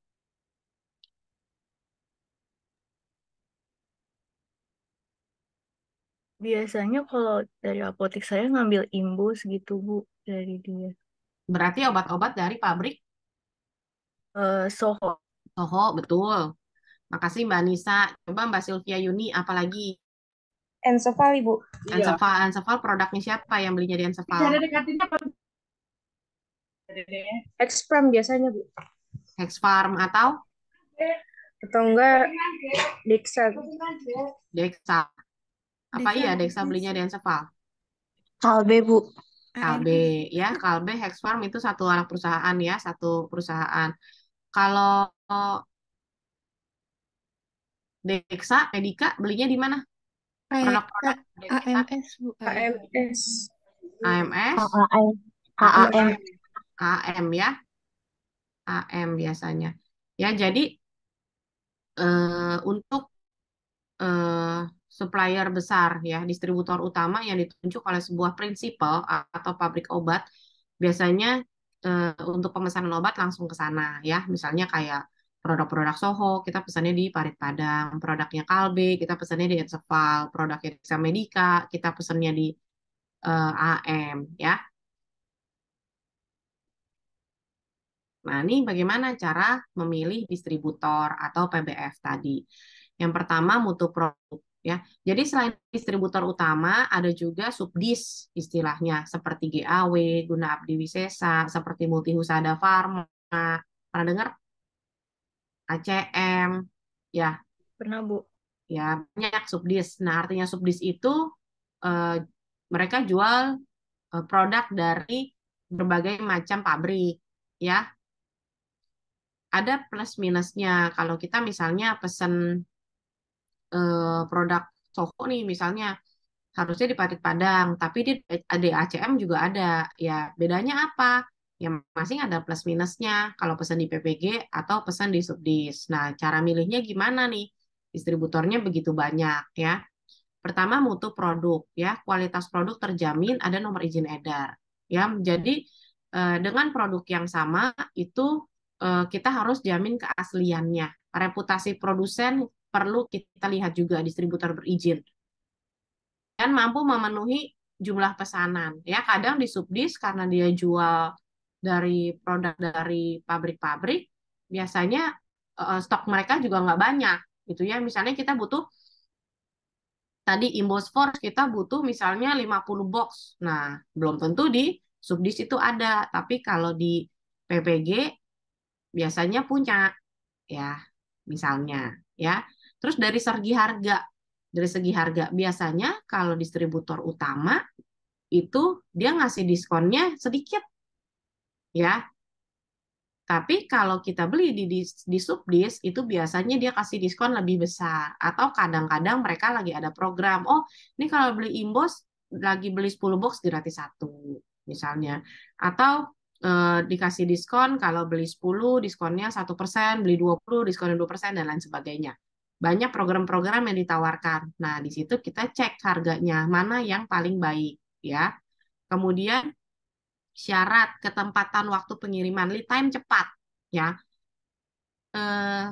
Biasanya kalau dari apotek saya ngambil imbus gitu, Bu, dari dia. Berarti obat-obat dari pabrik Soho. Toho, betul. Makasih Mbak Nisa. Coba Mbak Sylvia Yuni, apalagi? Enceval, Ibu. Iya. Enceval, Enceval produknya siapa yang belinya di Enceval? Cara dekatinnya apa? Expram biasanya, Bu. Hexfarm atau Atau enggak Dexa. Dexa? Apa iya Dexa belinya di Enceval? Kalbe, Bu. Kalbe, ya Kalbe, Hexfarm itu satu anak perusahaan ya, satu perusahaan. Kalau Dexa, Medika belinya di mana? Produk-produk Dexa, AMS Bu, AMS. AMS, HAM. AM, HAM. AM ya, AM biasanya. Ya, jadi untuk eh, supplier besar ya, distributor utama yang ditunjuk oleh sebuah prinsipal atau pabrik obat, biasanya untuk pemesanan obat langsung ke sana ya. Misalnya kayak produk-produk Soho, kita pesannya di Parit Padang, produknya Kalbe, kita pesannya di Enceval, produknya Dexa Medica, kita pesannya di AM ya. Nah, ini bagaimana cara memilih distributor atau PBF tadi? Yang pertama, mutu produk ya. Jadi selain distributor utama, ada juga subdis istilahnya seperti GAW, Guna Abdi Wisesa, seperti Multi Husada Farma. Pernah dengar ACM? Ya, Pernah, Bu. ya banyak subdis. Nah, artinya subdis itu eh, mereka jual produk dari berbagai macam pabrik ya. Ada plus minusnya. Kalau kita misalnya pesen produk Soho nih misalnya harusnya di Parit Padang, tapi di ACM juga ada. Ya, bedanya apa? Ya masing ada plus minusnya kalau pesan di PPG atau pesan di Subdis. Nah, cara milihnya gimana nih? Distributornya begitu banyak ya. Pertama mutu produk ya, kualitas produk terjamin, ada nomor izin edar. Ya, jadi dengan produk yang sama itu kita harus jamin keasliannya. Reputasi produsen perlu kita lihat juga distributor berizin dan mampu memenuhi jumlah pesanan. Ya, kadang di subdis karena dia jual dari produk dari pabrik-pabrik, biasanya stok mereka juga nggak banyak gitu ya. Misalnya kita butuh tadi Imbosfor kita butuh misalnya 50 box. Nah, belum tentu di Subdis itu ada, tapi kalau di PPG biasanya punya ya, misalnya ya. Terus dari segi harga biasanya kalau distributor utama itu dia ngasih diskonnya sedikit ya. Tapi kalau kita beli di Subdis itu biasanya dia kasih diskon lebih besar. Atau kadang-kadang mereka lagi ada program. Oh, ini kalau beli Imbos lagi beli 10 box gratis satu misalnya. Atau dikasih diskon kalau beli 10 diskonnya 1%, beli 20 diskonnya 2% dan lain sebagainya. Banyak program-program yang ditawarkan. Nah, di situ kita cek harganya mana yang paling baik ya. Kemudian syarat ketempatan waktu pengiriman lead time cepat ya.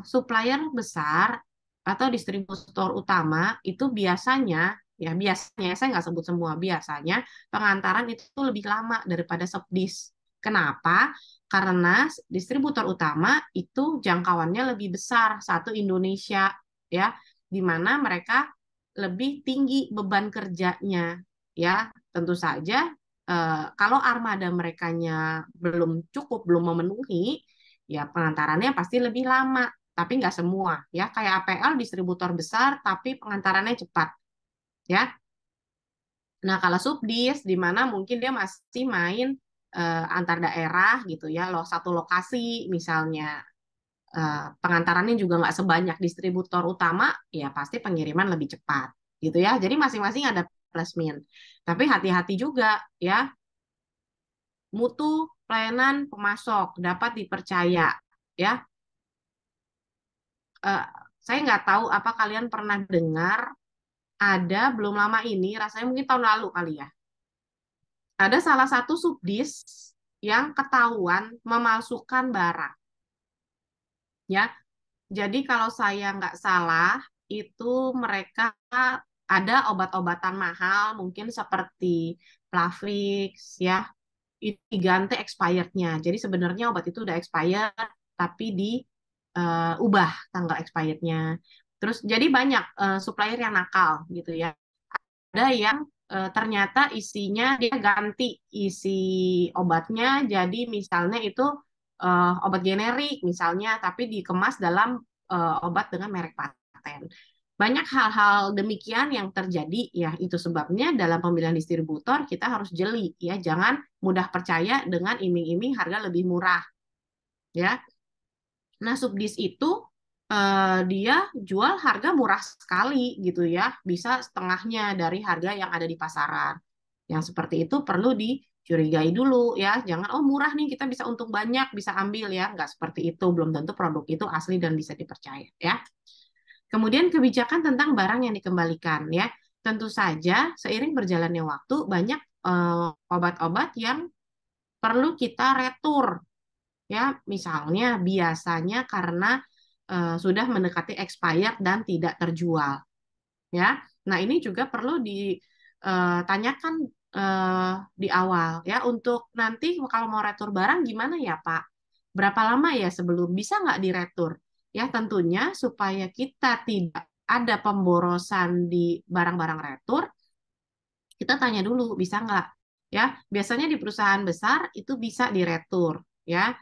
Supplier besar atau distributor utama itu biasanya saya nggak sebut semua, biasanya pengantaran itu lebih lama daripada Subdis. Kenapa? Karena distributor utama itu jangkauannya lebih besar, satu Indonesia ya, di mana mereka lebih tinggi beban kerjanya ya. Tentu saja kalau armada merekanya belum cukup, belum memenuhi, ya pengantarannya pasti lebih lama. Tapi nggak semua ya. Kayak APL distributor besar, tapi pengantarannya cepat ya. Nah kalau Subdis, di mana mungkin dia masih main antar daerah gitu ya, loh satu lokasi misalnya pengantarannya juga nggak sebanyak distributor utama, ya pasti pengiriman lebih cepat gitu ya. Jadi masing-masing ada plus min. Tapi hati-hati juga ya, mutu pelayanan pemasok dapat dipercaya ya. Eh, saya nggak tahu apa kalian pernah dengar ada belum lama ini, rasanya mungkin tahun lalu kali ya. Ada salah satu Subdis yang ketahuan memalsukan barang ya. Jadi kalau saya nggak salah itu mereka ada obat-obatan mahal mungkin seperti Plavix ya, itu diganti expirednya. Jadi sebenarnya obat itu udah expired tapi diubah tanggal expirednya. Terus jadi banyak supplier yang nakal gitu ya. Ada yang ternyata isinya dia ganti isi obatnya, jadi misalnya itu obat generik misalnya, tapi dikemas dalam obat dengan merek paten. Banyak hal-hal demikian yang terjadi ya, itu sebabnya dalam pemilihan distributor kita harus jeli ya, jangan mudah percaya dengan iming-iming harga lebih murah ya. Nah, Subdis itu dia jual harga murah sekali gitu ya, bisa setengahnya dari harga yang ada di pasaran. Yang seperti itu perlu dicurigai dulu ya, jangan oh murah nih kita bisa untung banyak, bisa ambil ya, nggak seperti itu, belum tentu produk itu asli dan bisa dipercaya ya. Kemudian kebijakan tentang barang yang dikembalikan ya, tentu saja seiring berjalannya waktu banyak obat-obat yang perlu kita retur ya, misalnya biasanya karena sudah mendekati expired dan tidak terjual ya. Nah ini juga perlu ditanyakan di awal ya, untuk nanti kalau mau retur barang gimana ya Pak, berapa lama ya sebelum, bisa nggak diretur ya, tentunya supaya kita tidak ada pemborosan di barang-barang retur, kita tanya dulu bisa nggak ya. Biasanya di perusahaan besar itu bisa diretur ya.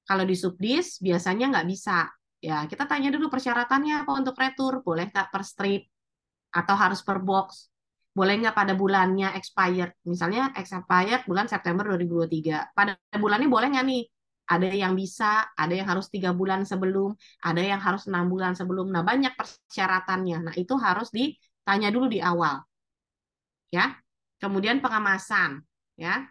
Kalau di Subdis biasanya nggak bisa. Ya, kita tanya dulu persyaratannya apa untuk retur. Boleh nggak per strip atau harus per box? Boleh nggak pada bulannya expired? Misalnya expired bulan September 2023. Pada bulannya boleh nggak nih? Ada yang bisa, ada yang harus 3 bulan sebelum, ada yang harus 6 bulan sebelum. Nah, banyak persyaratannya. Nah, itu harus ditanya dulu di awal. Ya. Kemudian pengemasan. Ya.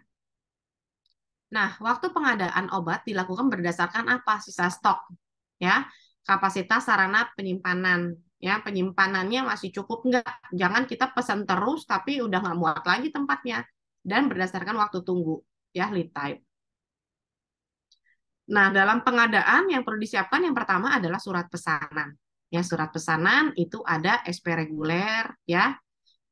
Nah, waktu pengadaan obat dilakukan berdasarkan apa? Sisa stok, ya, kapasitas sarana penyimpanan, ya, penyimpanannya masih cukup enggak? Jangan kita pesan terus tapi udah nggak muat lagi tempatnya. Dan berdasarkan waktu tunggu, ya, lead time. Nah, dalam pengadaan yang perlu disiapkan yang pertama adalah surat pesanan. Ya, surat pesanan itu ada SP reguler, ya,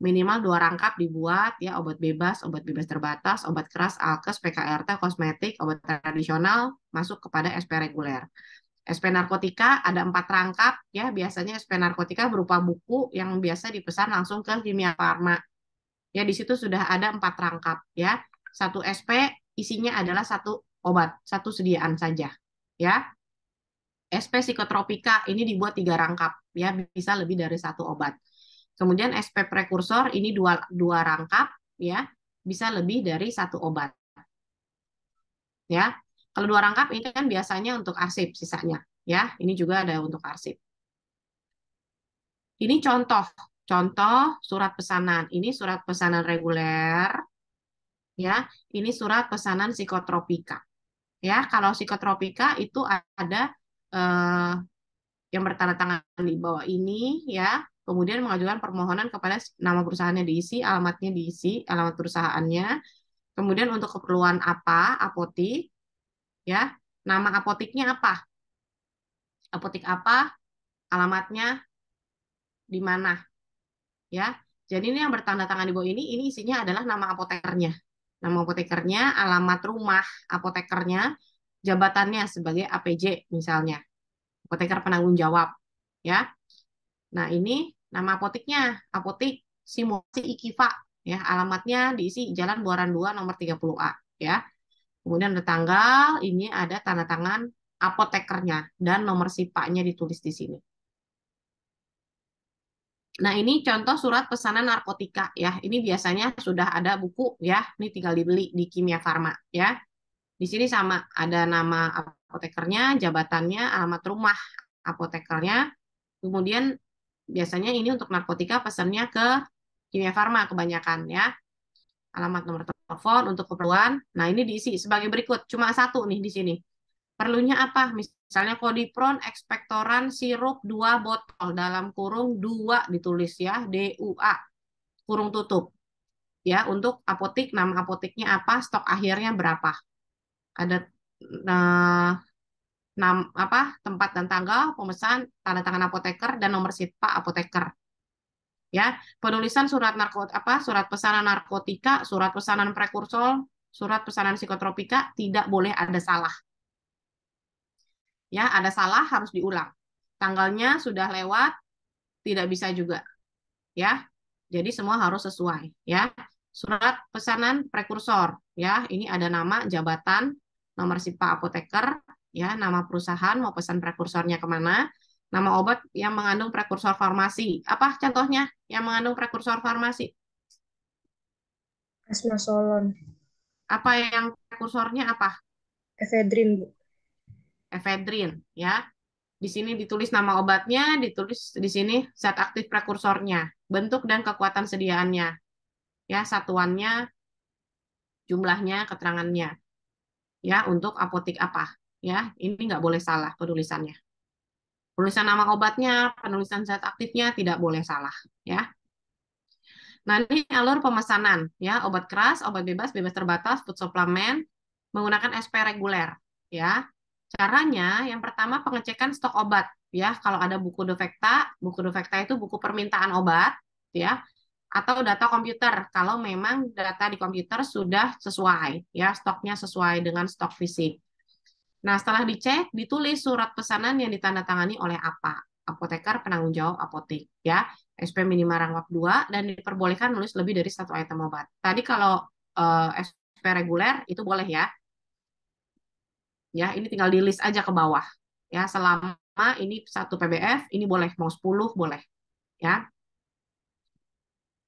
minimal 2 rangkap dibuat ya, obat bebas terbatas, obat keras, alkes, PKRT, kosmetik, obat tradisional masuk kepada SP reguler. SP narkotika ada 4 rangkap ya, biasanya SP narkotika berupa buku yang biasa dipesan langsung ke Kimia Farma. Ya, di situ sudah ada 4 rangkap ya. Satu SP isinya adalah satu obat, satu sediaan saja ya. SP psikotropika ini dibuat 3 rangkap ya, bisa lebih dari satu obat. Kemudian SP prekursor ini dua rangkap ya, bisa lebih dari satu obat ya. Kalau 2 rangkap ini kan biasanya untuk arsip sisanya ya. Ini juga ada untuk arsip. Ini contoh surat pesanan. Ini surat pesanan reguler ya. Ini surat pesanan psikotropika. Ya, kalau psikotropika itu ada yang bertanda tangan di bawah ini ya. Kemudian mengajukan permohonan kepada nama perusahaannya diisi, alamatnya diisi, alamat perusahaannya. Kemudian untuk keperluan apa, apotik ya. Nama apotiknya apa? Apotik apa? Alamatnya di mana ya. Jadi ini yang bertanda tangan di bawah ini isinya adalah nama apotekernya. Nama apotekernya, alamat rumah apotekernya, jabatannya sebagai APJ misalnya. Apoteker penanggung jawab ya. Nah, ini nama apotiknya, Apotik Simulasi Ikiva ya. Alamatnya diisi Jalan Buaran 2 nomor 30A ya. Kemudian ada tanggal, ini ada tanda tangan apotekernya dan nomor SIPA-nya ditulis di sini. Nah, ini contoh surat pesanan narkotika ya. Ini biasanya sudah ada buku ya. Ini tinggal dibeli di Kimia Farma ya. Di sini sama ada nama apotekernya, jabatannya, alamat rumah apotekernya. Kemudian biasanya ini untuk narkotika pesannya ke Kimia Farma kebanyakan ya. Alamat nomor telepon untuk keperluan. Nah, ini diisi sebagai berikut. Cuma satu nih di sini. Perlunya apa? Misalnya Kodipron ekspektoran sirup 2 botol dalam kurung 2 ditulis ya, DUA kurung tutup. Ya, untuk apotik, nama apotiknya apa, stok akhirnya berapa. Ada tempat dan tanggal pemesan, tanda tangan apoteker dan nomor SIPA apoteker. Ya, penulisan surat surat pesanan narkotika, surat pesanan prekursor, surat pesanan psikotropika tidak boleh ada salah. Ya, ada salah harus diulang. Tanggalnya sudah lewat, tidak bisa juga. Ya, jadi semua harus sesuai. Ya, surat pesanan prekursor. Ya, ini ada nama, jabatan, nomor SIPA apoteker, ya, nama perusahaan mau pesan prekursornya kemana, nama obat yang mengandung prekursor farmasi. Apa contohnya yang mengandung prekursor farmasi? Asmasolon. Apa yang prekursornya apa? Efedrin, Bu. Efedrin, ya. Di sini ditulis nama obatnya, ditulis di sini zat aktif prekursornya, bentuk dan kekuatan sediaannya, ya, satuannya, jumlahnya, keterangannya, ya, untuk apotik apa, ya, ini nggak boleh salah penulisannya. Penulisan nama obatnya, penulisan zat aktifnya tidak boleh salah, ya. Nah, ini alur pemesanan, ya, obat keras, obat bebas, bebas terbatas, food suplemen, menggunakan SP reguler, ya. Caranya, yang pertama pengecekan stok obat, ya. Kalau ada buku defekta itu buku permintaan obat, ya, atau data komputer. Kalau memang data di komputer sudah sesuai, ya, stoknya sesuai dengan stok fisik. Nah, setelah dicek, ditulis surat pesanan yang ditandatangani oleh apa? Apoteker penanggung jawab apotik, ya. SP minimal rangkap 2 dan diperbolehkan nulis lebih dari satu item obat. Tadi kalau SP reguler itu boleh ya. Ya, ini tinggal di list aja ke bawah. Ya, selama ini satu PBF, ini boleh mau 10 boleh. Ya.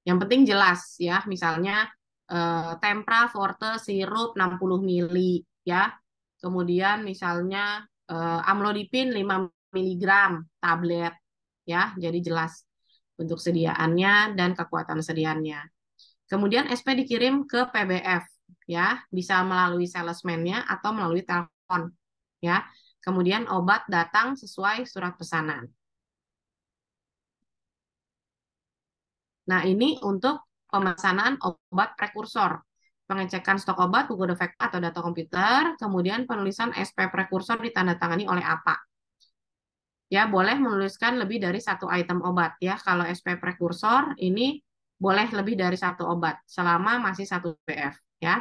Yang penting jelas ya, misalnya Tempra Forte sirup 60 mili ya. Kemudian misalnya amlodipin 5 miligram tablet ya, jadi jelas untuk sediaannya dan kekuatan sediaannya. Kemudian SP dikirim ke PBF ya, bisa melalui salesman-nya atau melalui telepon ya. Kemudian obat datang sesuai surat pesanan. Nah, ini untuk pemesanan obat prekursor. Pengecekan stok obat, buku defekta atau data komputer, kemudian penulisan SP prekursor ditandatangani oleh apa. Ya, boleh menuliskan lebih dari satu item obat ya. Kalau SP prekursor ini boleh lebih dari satu obat selama masih satu PF ya.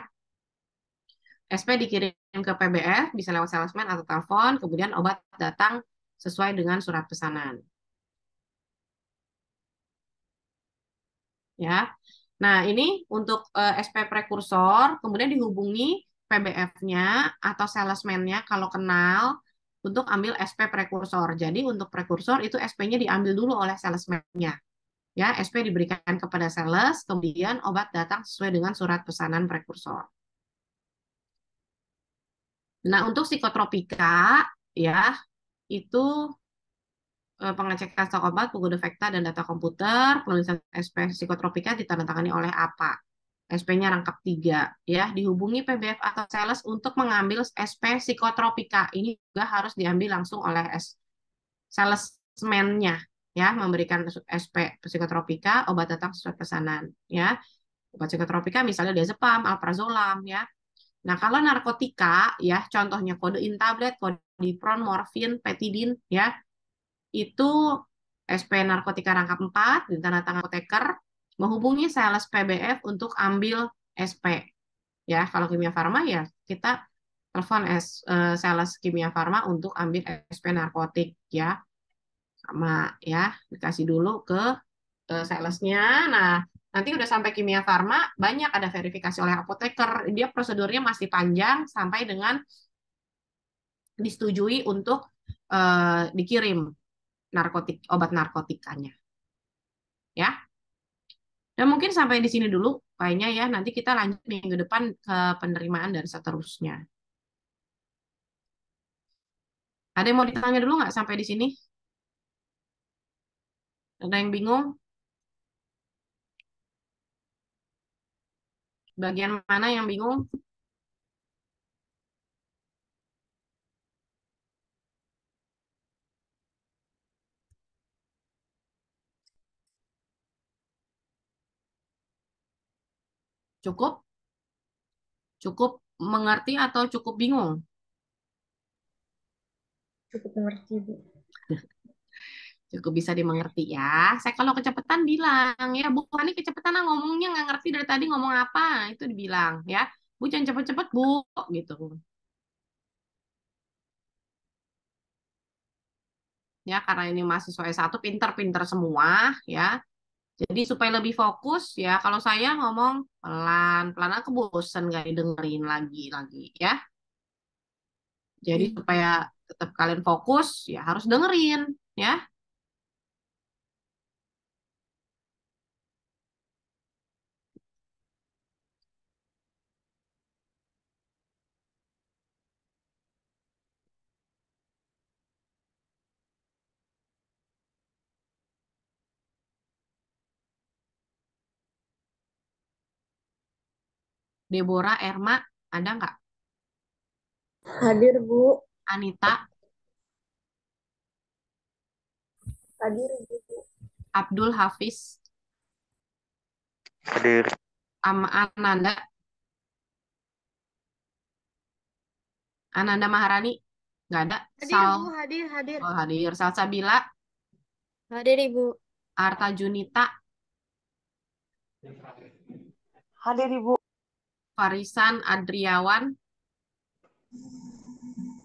SP dikirim ke PBF, bisa lewat salesman atau telepon, kemudian obat datang sesuai dengan surat pesanan. Ya. Nah, ini untuk SP prekursor, kemudian dihubungi PBF-nya atau salesman-nya kalau kenal untuk ambil SP prekursor. Jadi untuk prekursor itu SP-nya diambil dulu oleh salesman-nya. Ya, SP diberikan kepada sales, kemudian obat datang sesuai dengan surat pesanan prekursor. Nah, untuk psikotropika ya, itu pengecekan stok obat, buku defekta, dan data komputer, penulisan SP psikotropika ditandatangani oleh APA. SP-nya rangkap 3, ya. Dihubungi PBF atau sales untuk mengambil SP psikotropika. Ini juga harus diambil langsung oleh salesman-nya, ya, memberikan SP psikotropika, obat datang sesuai pesanan, ya. Obat psikotropika misalnya diazepam, alprazolam, ya. Nah, kalau narkotika, ya, contohnya kodein tablet, kodipron, morfin, petidin, ya, itu SP narkotika rangkap 4 ditandatangani apoteker menghubungi sales PBF untuk ambil SP. Ya, kalau kimia farma ya kita telepon sales kimia farma untuk ambil SP narkotik ya. Sama ya, dikasih dulu ke salesnya. Nah, nanti udah sampai kimia farma, banyak ada verifikasi oleh apoteker. Dia prosedurnya masih panjang sampai dengan disetujui untuk dikirim obat narkotikanya. Ya. Dan mungkin sampai di sini dulu kayaknya ya. Nanti kita lanjut minggu depan ke penerimaan dan seterusnya. Ada yang mau ditanya dulu nggak sampai di sini? Ada yang bingung? Bagian mana yang bingung? Cukup? Cukup mengerti atau cukup bingung? Cukup mengerti, Bu. Cukup bisa dimengerti ya. Saya kalau kecepatan bilang, ya Bu, ini kecepatan ngomongnya nggak ngerti dari tadi ngomong apa. Itu dibilang ya. Bu, jangan cepet-cepet Bu. Gitu. Ya, karena ini mahasiswa S1 pinter-pinter semua ya. Jadi supaya lebih fokus ya, kalau saya ngomong pelan-pelan aku bosen gak didengerin lagi ya. Jadi supaya tetap kalian fokus ya harus dengerin ya. Deborah, Erma, ada nggak? Hadir, Bu. Anita, Hadir, Bu. Abdul Hafiz, Hadir. Ananda, Ananda Maharani, nggak ada. Hadir, Sal, Bu, hadir, hadir. oh, hadir. Salsabila, Hadir, Ibu. Arta Junita, Hadir Ibu. Farisan Adriawan,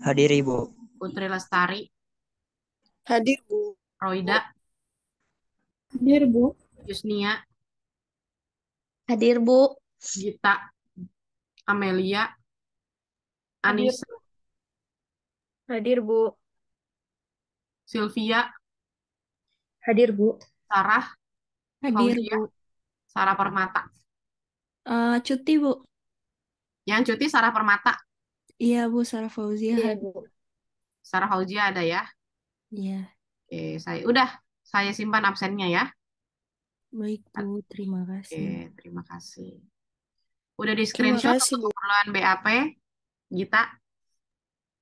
Hadir Ibu. Putri Lestari, Hadir, Bu. Roida, Hadir, Bu. Yusnia, Hadir, Bu. Gita, Amelia, Hadir. Anissa, Hadir, Bu. Sylvia, Hadir, Bu. Sarah, Hadir, Fauzia, Bu. Sarah Permata. Cuti, Bu. Yang cuti Sarah Permata. Iya, Bu. Sarah Fauzia. Iya, Bu. Sarah Fauzia ada ya. Iya. Oke, saya simpan absennya ya. Baik, Bu. Terima Oke, kasih. terima kasih. Udah di Terima screenshot kasih, untuk Bu. keperluan BAP, Gita?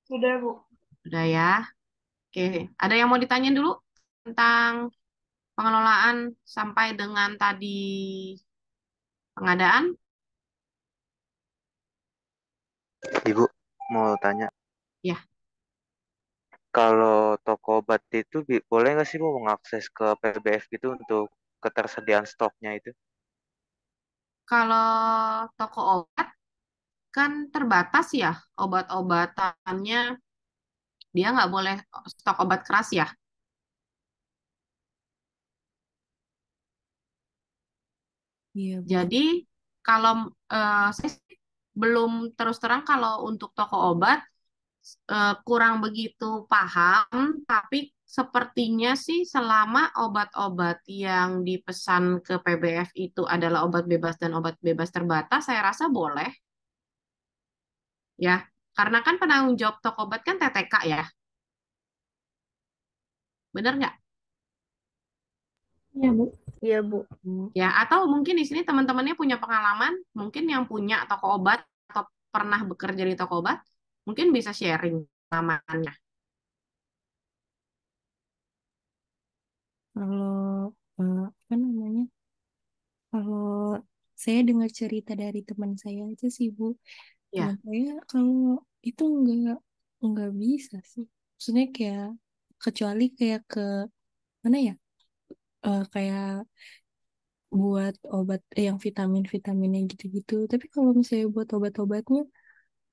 Sudah, Bu. Udah ya. Oke, ada yang mau ditanyain dulu tentang pengelolaan sampai dengan tadi pengadaan? Ibu mau tanya, Ya, kalau toko obat itu boleh nggak sih Bu mengakses ke PBF gitu untuk ketersediaan stoknya itu? kalau toko obat kan terbatas ya obat-obatannya, dia nggak boleh stok obat keras ya. Iya, Bu. Jadi kalau saya sih belum terus terang kalau untuk toko obat kurang begitu paham, tapi sepertinya sih selama obat-obat yang dipesan ke PBF itu adalah obat bebas dan obat bebas terbatas, saya rasa boleh ya. Karena kan penanggung jawab toko obat kan TTK ya, bener nggak? Iya, Bu. Iya, Bu. Ya, atau mungkin di sini teman-temannya punya pengalaman, mungkin yang punya toko obat atau pernah bekerja di toko obat, mungkin bisa sharing pengalamannya. Kalau apa namanya? Kalau saya dengar cerita dari teman saya aja sih, Bu. Teman Ya, saya kalau itu nggak bisa sih. Maksudnya kayak kecuali kayak ke mana ya? Kayak buat obat yang vitaminnya gitu-gitu. Tapi kalau misalnya buat obat-obatnya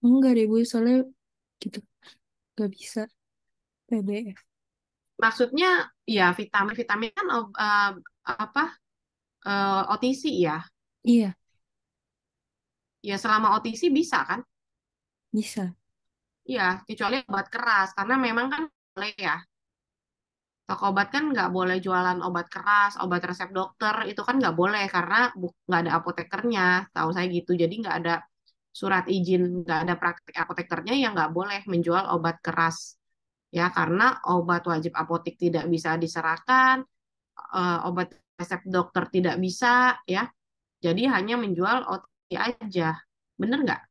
enggak deh, Bu. Soalnya gitu nggak bisa PBF. maksudnya ya vitamin-vitamin kan apa OTC ya. Iya, Ya selama OTC bisa kan? bisa. Iya, kecuali obat keras karena memang kan boleh ya. Toko obat kan nggak boleh jualan obat keras, obat resep dokter itu kan nggak boleh karena nggak ada apotekernya, tahu saya gitu. Jadi nggak ada surat izin, nggak ada praktik apotekernya yang nggak boleh menjual obat keras ya karena obat wajib apotek tidak bisa diserahkan, obat resep dokter tidak bisa ya. Jadi hanya menjual OTC aja, bener nggak?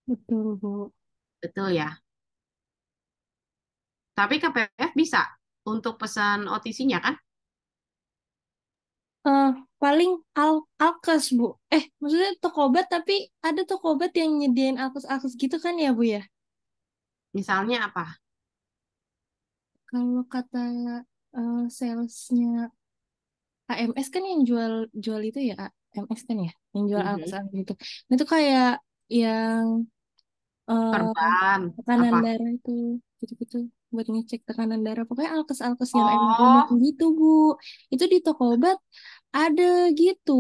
Betul, Bu. Betul ya. Tapi ke PPF bisa untuk pesan OTC-nya kan? eh Paling alkes, Bu. Maksudnya toko obat tapi ada toko obat yang nyediain alkes-alkes gitu kan ya, Bu ya? Misalnya apa? Kalau kata salesnya AMS kan yang jual jual itu ya, AMS kan ya, yang jual Mhm. alkes-alkes gitu. Nah, itu kayak yang eh Perban tekanan apa? darah itu gitu-gitu buat ngecek tekanan darah. Pokoknya alkes-alkes yang emang unik Oh, gitu, Bu. Itu di toko obat ada gitu.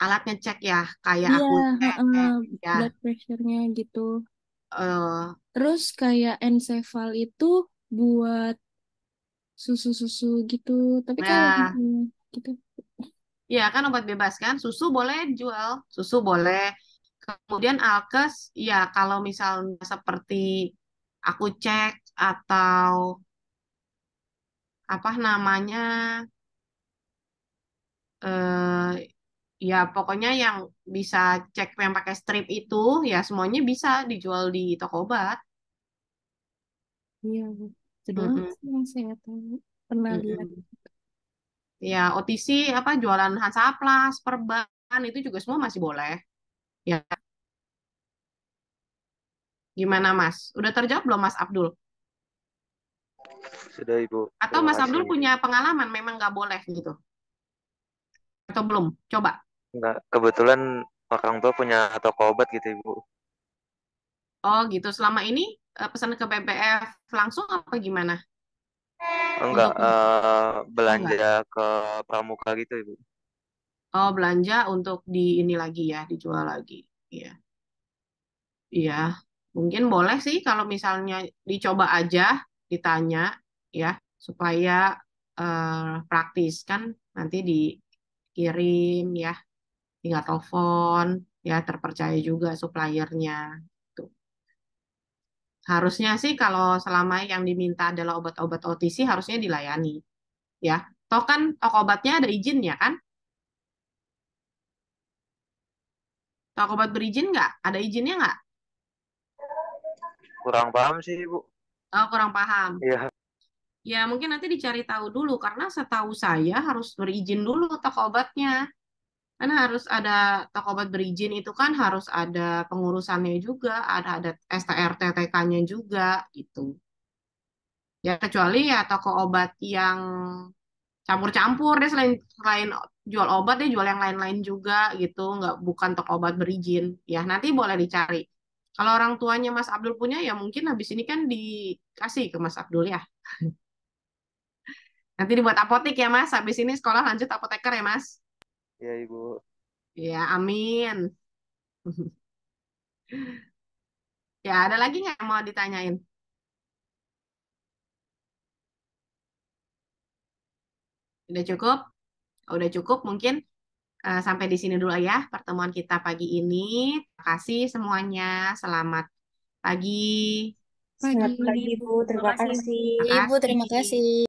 alat ngecek ya, kayak Iya, aku cek heeh, ya. blood pressure-nya gitu. eh Terus kayak Encefal itu buat susu-susu gitu. Tapi kalau ya, misalnya gitu, ya kan obat bebas kan, susu boleh jual, susu boleh. Kemudian alkes, ya kalau misalnya seperti aku cek atau apa namanya, eh ya pokoknya yang bisa cek yang pakai strip itu, ya semuanya bisa dijual di toko obat. iya, Bu. Itu doang Mm-mm, sih yang saya tahu. Pernah lihat. mm-mm. Ya OTC apa jualan Hansaplast, Perban itu juga semua masih boleh. Ya, gimana Mas? Udah terjawab belum Mas Abdul? Sudah Ibu, Atau terima Mas Abdul kasih. punya pengalaman memang nggak boleh gitu? Atau belum? Coba. Enggak, kebetulan orang tua punya toko obat gitu Ibu. Oh gitu. Selama ini pesan ke BBF langsung apa gimana? Enggak, Untuk oh enggak. belanja ke Pramuka gitu Ibu. Oh belanja untuk di ini lagi ya, dijual lagi. Iya. Iya. Mungkin boleh sih kalau misalnya dicoba aja, ditanya ya, supaya praktis kan nanti dikirim ya, tinggal telepon ya, terpercaya juga suppliernya. Tuh. Harusnya sih kalau selama yang diminta adalah obat-obat OTC harusnya dilayani ya. Toh kan toko obatnya ada izinnya kan? Toko obat berizin nggak? Ada izinnya nggak? Kurang paham sih Ibu. Oh, kurang paham. Iya, Ya mungkin nanti dicari tahu dulu karena setahu saya harus berizin dulu toko obatnya. Karena harus ada toko obat berizin itu kan harus ada pengurusannya juga, ada STR-TTK-nya juga gitu. Ya kecuali ya toko obat yang campur-campur deh, selain selain jual obat dia jual yang lain-lain juga gitu, nggak bukan toko obat berizin. Ya nanti boleh dicari. Kalau orang tuanya Mas Abdul punya ya mungkin habis ini kan dikasih ke Mas Abdul ya. Nanti dibuat apotek ya Mas. Habis ini sekolah lanjut apoteker ya Mas. Ya Ibu. Ya amin. Ya ada lagi nggak yang mau ditanyain? Udah cukup? Udah cukup mungkin sampai di sini dulu ya pertemuan kita pagi ini. Terima kasih semuanya. Selamat pagi. Selamat Pagi. pagi, Bu. Terima Makasih, Bu. kasih. Terima Ibu, terima kasih. kasih.